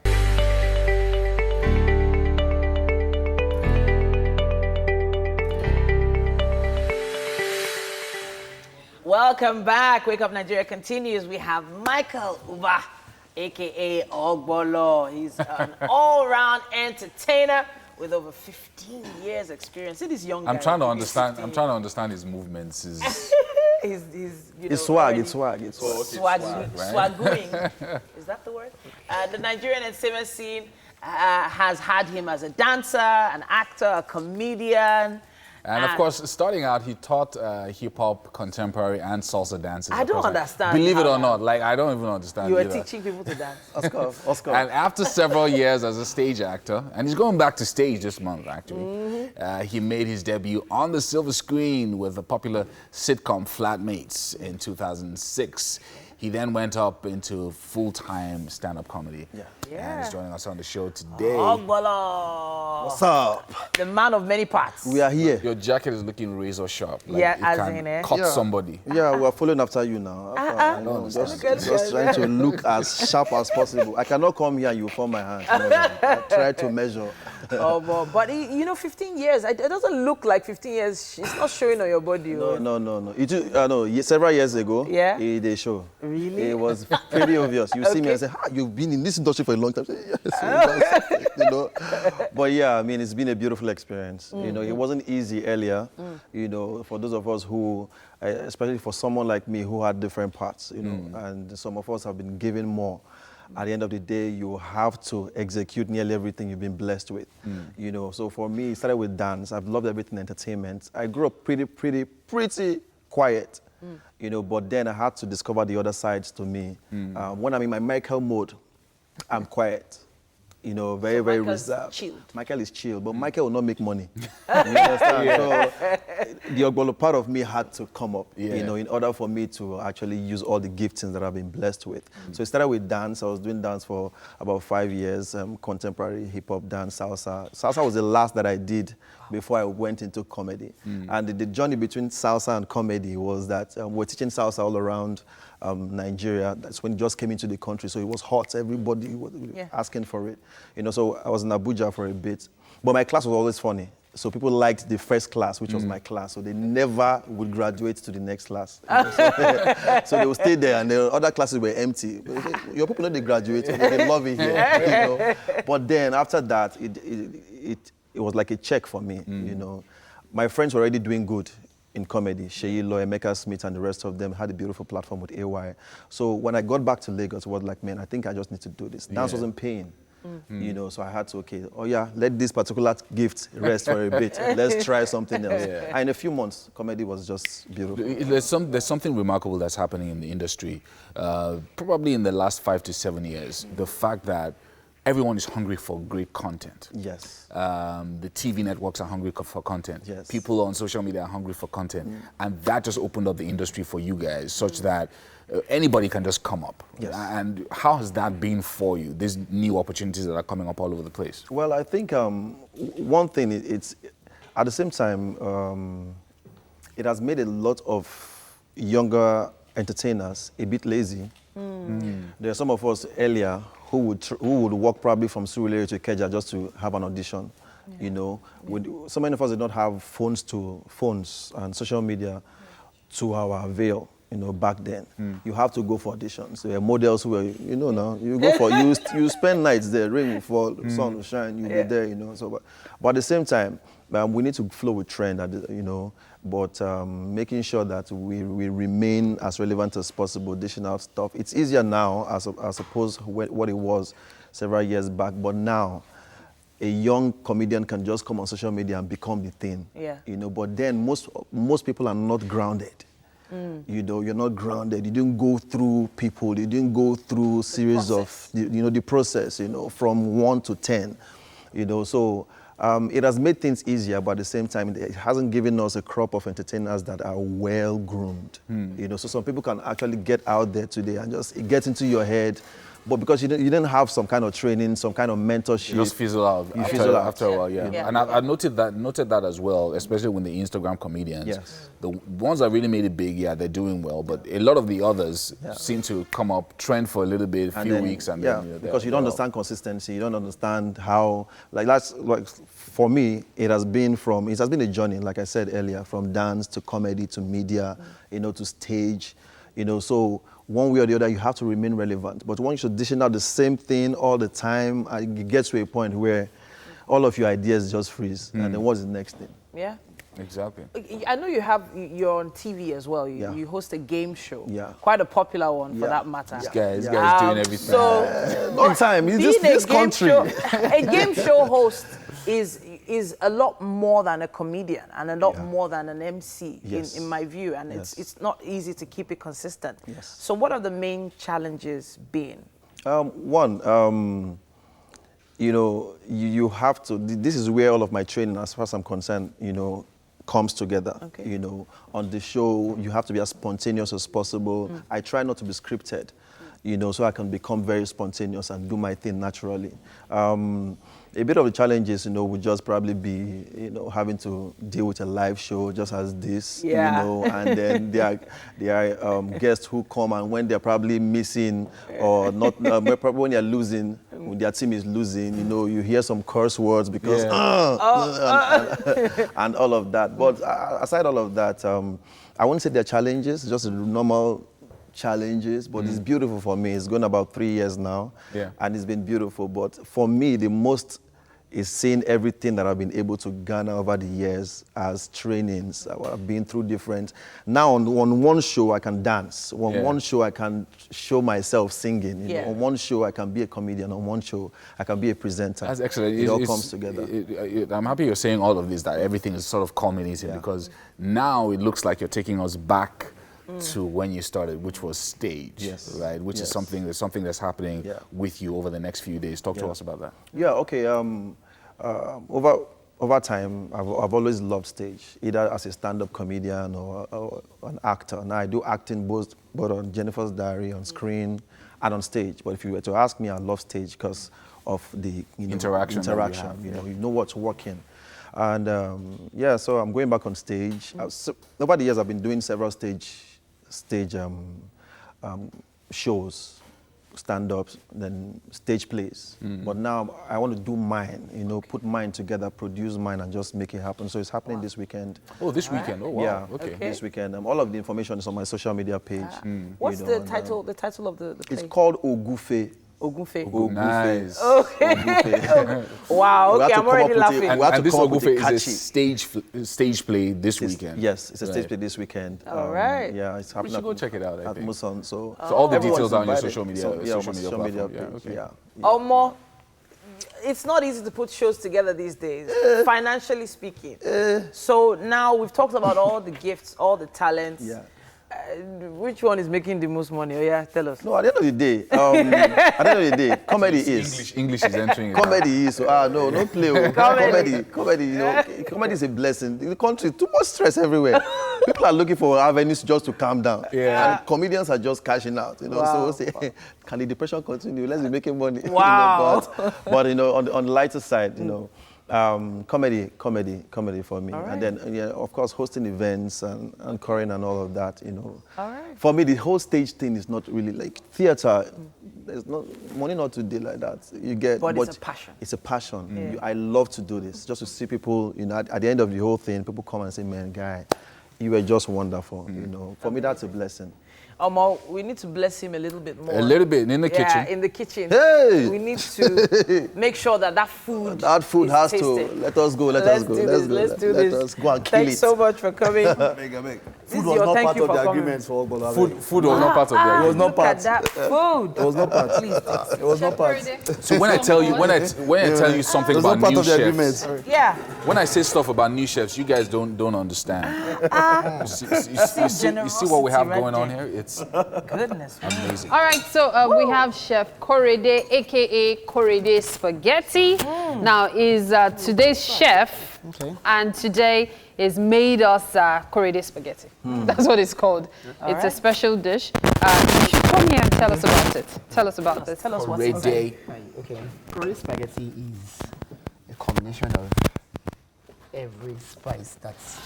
Welcome back. Wake Up Nigeria continues. We have Michael Uba, aka Ogbolo. He's an all-round entertainer with over 15 years experience. See this young guy. I'm trying to understand his movements. It's swag. It's Swaggering. Is that the word? The Nigerian entertainment scene has had him as a dancer, an actor, a comedian. And of course, starting out, he taught hip-hop, contemporary, and salsa dances. I don't understand. Believe it or not, like I don't even understand. You were either. teaching people to dance. Oscar. And after several years as a stage actor, and he's going back to stage this month actually, he made his debut on the silver screen with the popular sitcom Flatmates in 2006. He then went up into full-time stand-up comedy. And he's joining us on the show today. Ogbolo. What's up? The man of many parts. We are here. Your jacket is looking razor sharp. Like Yeah, it as can in it. cut somebody. Yeah, we're following after you now. Just trying to look as sharp as possible. I cannot come here and you form my hand. I try to measure. But 15 years, it doesn't look like 15 years. It's not showing on your body. No. Several years ago, they show. Really? It was pretty obvious. You see me and say, you've been in this industry for a long time. I say, yes. But yeah, I mean, it's been a beautiful experience. It wasn't easy earlier. For those of us who, especially for someone like me who had different parts, and some of us have been given more. At the end of the day, you have to execute nearly everything you've been blessed with. So for me, it started with dance. I've loved everything entertainment. I grew up pretty quiet. But then I had to discover the other sides to me. When I'm in my Michael mode, I'm quiet. Very, very reserved. Chilled. Michael is chill, but Michael will not make money. You understand? So the Ogbolo part of me had to come up, in order for me to actually use all the giftings that I've been blessed with. So it started with dance. I was doing dance for about 5 years, contemporary hip-hop dance, salsa. Salsa was the last that I did before I went into comedy. And the journey between salsa and comedy was that we're teaching salsa all around Nigeria. That's when it just came into the country, so it was hot. Everybody was asking for it. So I was in Abuja for a bit. But my class was always funny. So people liked the first class, which was my class. So they never would graduate to the next class. So they would stay there, and the other classes were empty. Your people know they graduate, they love it here. But then after that, it was like a check for me. My friends were already doing good in comedy. Sheyi Lo, Emeka Smith, and the rest of them had a beautiful platform with AY. So when I got back to Lagos, it was like, man, I think I just need to do this. Dance wasn't paying. So I had to, let this particular gift rest for a bit. Let's try something else. And in a few months, comedy was just beautiful. There's something remarkable that's happening in the industry, probably in the last 5 to 7 years. The fact that everyone is hungry for great content. Yes. The TV networks are hungry for content. Yes. People on social media are hungry for content. And that just opened up the industry for you guys, such that anybody can just come up. Yes. And how has that been for you, these new opportunities that are coming up all over the place? Well, I think one thing, it's at the same time, it has made a lot of younger entertainers a bit lazy. There are some of us earlier who would walk probably from Surulere to Ikeja just to have an audition. So many of us did not have phones and social media to our avail. Back then, you have to go for auditions. There are models who were, now you go for you spend nights there, rain will fall, sun will shine, you'll be there. So, but at the same time, we need to flow with trend, you know, but making sure that we remain as relevant as possible, dishing out stuff. It's easier now as opposed to what it was several years back, but now a young comedian can just come on social media and become the thing. Yeah. You know, but then most people are not grounded. You know, you're not grounded. You didn't go through people. You didn't go through series of, you know, the process, you know, from 1 to 10. You know, so it has made things easier, but at the same time, it hasn't given us a crop of entertainers that are well groomed. You know, so some people can actually get out there today and just get into your head. But because you didn't have some kind of training, some kind of mentorship, You just fizzle out after a while, yeah. And I noted that as well, especially with the Instagram comedians. Yes. The ones that really made it big, yeah, they're doing well. But a lot of the others seem to come up, trend for a little bit, a few weeks, and then you know, because you don't understand consistency, you don't understand how. Like for me, it has been a journey, like I said earlier, from dance to comedy to media, you know, to stage, you know. So one way or the other, you have to remain relevant. But once you're dishing out the same thing all the time, it gets to a point where all of your ideas just freeze. And then what's the next thing? Yeah. Exactly. I know you're on TV as well. You host a game show. Yeah. Quite a popular one for that matter. This guy's doing everything. So, Long time. It's this country. A game show host is a lot more than a comedian and a lot more than an MC in my view, and it's not easy to keep it consistent. Yes. So what are the main challenges been? One, you know, you have to, this is where all of my training, as far as I'm concerned, you know, comes together. Okay. You know, on the show, you have to be as spontaneous as possible. I try not to be scripted, you know, so I can become very spontaneous and do my thing naturally. A bit of the challenges, you know, would just probably be, you know, having to deal with a live show just as this, you know, and then there are guests who come, and when they're probably missing or not, probably when they're losing, when their team is losing, you know, you hear some curse words because, and all of that. But aside all of that, I wouldn't say they're challenges, just normal challenges, but it's beautiful for me. It's gone about 3 years now, and it's been beautiful. But for me, the most is seeing everything that I've been able to garner over the years as trainings. I've been through different. Now on one show I can dance. On one show I can show myself singing. You know? On one show I can be a comedian. On one show I can be a presenter. That's excellent. It all comes together. I'm happy you're saying all of this, that everything is sort of culminating, because now it looks like you're taking us back to when you started, which was stage, right? Which is something that's happening with you over the next few days. Talk to us about that. Yeah, okay. Over time, I've always loved stage, either as a stand-up comedian or an actor. Now I do acting both on Jennifer's Diary, on screen, and on stage. But if you were to ask me, I love stage because of the interaction. You know what's working. And so I'm going back on stage. So over the years, I've been doing several stage shows, stand-ups, then stage plays. But now I want to do mine, you know, put mine together, produce mine, and just make it happen. So it's happening this weekend. Oh, this weekend? Oh, wow. Yeah, this weekend. All of the information is on my social media page. What's the title? The title of the play? It's called Ogufe. Ogunfe. Nice. Okay. Wow. Okay, I'm already laughing. And this Ogunfe is a stage play this weekend. Yes, it's a stage play this weekend. All right. Yeah, it's happening. We should go check it out. At Muson. So all the details are on your social media. Social media page. More. It's not easy to put shows together these days, financially speaking. So now we've talked about all the gifts, all the talents. Yeah. Which one is making the most money? Oh, yeah, tell us. No, at the end of the day, at the end of the day, comedy is. English is entering. Comedy is. No, don't play. Comedy. You know, comedy is a blessing. In the country, too much stress everywhere. People are looking for avenues just to calm down. Yeah. And comedians are just cashing out. You know, so say, can the depression continue? Let's be making money. Wow. You know, but you know, on the lighter side, you know. Comedy for me. Right. And then, of course, hosting events and anchoring and all of that, you know. All right. For me, the whole stage thing is not really like theater. There's no money not to do like that. You get, but it's a passion. It's a passion. I love to do this, just to see people, you know, at the end of the whole thing, people come and say, man, guy, you were just wonderful, you know. For me, that's a blessing. We need to bless him a little bit more. A little bit in the kitchen. Yeah, in the kitchen. Hey! We need to make sure that food That food is has tasted. to. Let us go. Let us go. Let's go. Let's do this. Let us go and kill Thanks it. so much for coming. Food was not part of the agreement for Ogbolo. Food was not part of the It was agreement. not Look part. at that food. It was not part. Please. It was not part. So when I tell you something It was not about part new of the chefs, agreement. Yeah. when I say stuff about new chefs, you guys don't understand. You see what we have Generosity going on right here? It's Goodness. amazing. All right, so we have Chef Korede, aka Korede Spaghetti. Now is today's chef, and today is made us Korede Spaghetti. That's what it's called. It's a special dish. You should come here and tell us about it. Tell us about this. Tell us what's Korede. inside. Okay, Korede spaghetti is a combination of every spice that's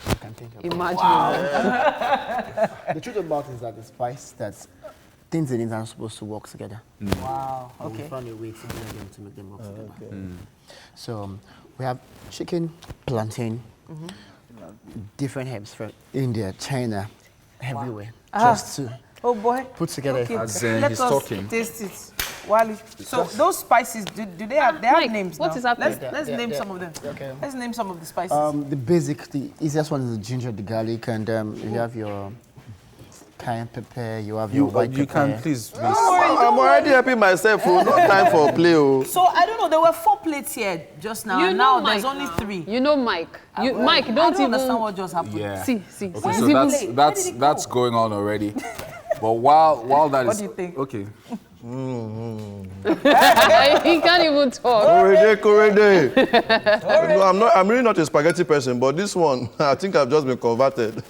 you can think of. Imagine. The truth about it is that the spice that's things in it are supposed to work together. Wow. But we Okay. found a way to blend them to make them work together. So we have chicken, plantain, different herbs from India, China, everywhere. Just to Oh boy. put together. Okay. As Let he's us talking. taste it. Wally. So those spices, do they have Mike, names what now? is happening? Let's name some of them. Okay. Let's name some of the spices. The easiest one is the ginger, the garlic, and you have your cayenne pepper, you have your white You pepper. can please. I'm already helping myself. Oh. No time for play. Oh. So I don't know. There were 4 plates here just now. You and know now there's Mike only now. 3. You know Mike. Mike, I don't don't even understand what just happened. Yeah. see. Okay, so that's going on already. But while that is, What do you think? Okay. He can't even talk. Korede. No, I'm really not a spaghetti person, but this one, I think I've just been converted.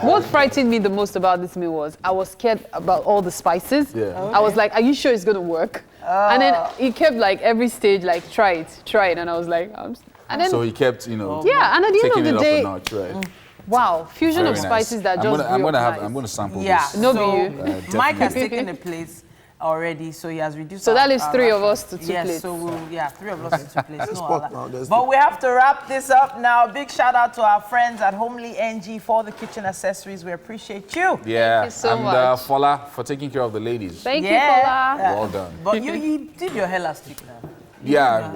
What frightened me the most about this meal was I was scared about all the spices. Yeah. I was like, are you sure it's going to work? And then he kept like every stage like, try it. And I was like, and then, So he kept, yeah, and at the end taking of it the day, up a notch, right? wow, fusion Very of nice. spices that I'm just gonna, I'm grew gonna up have, nice. I'm gonna sample Yeah. this. No, so be you. Mike has definitely. taken a place already, so he has reduced. So that our- leaves our 3 of ration. us to 2 yes, plates. so 3 of us to 2 plates. No, spot Allah. now, But we have to wrap this up now. Big shout out to our friends at Homely NG for the kitchen accessories. We appreciate you. Yeah, you so and much. Fola for taking care of the ladies. Thank you, Fola. Well done. But you did your hair last week now. Yeah.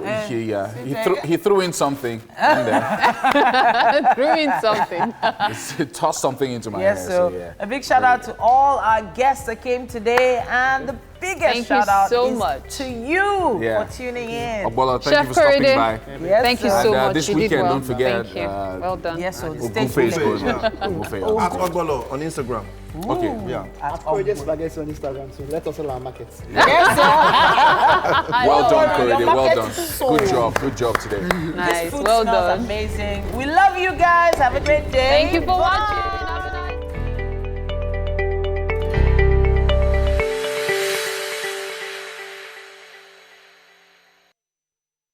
He threw in something in there. Threw in something. He tossed something into my Yes, hair. so Yeah. a big shout out to all our guests that came today, and the biggest Thank you shout out so is much. to you Yeah. for tuning in. Ogbolo, thank Chef you for stopping Korede. by. Yes, Thank you sir. so And, much. this You did weekend, well. don't forget, Thank you. Well done. Yes, so the Ogun stage Face play. going on. Ogun Face. At Ogbolo on Instagram. Okay. Yeah. At Korede spaghetti on Instagram, so let us all our markets. Yes, sir. Well done, Your Korede. Well market done. is sold. Good job today. This Nice. food Well smells done. amazing. We love you guys. Have a great day. Thank you for watching.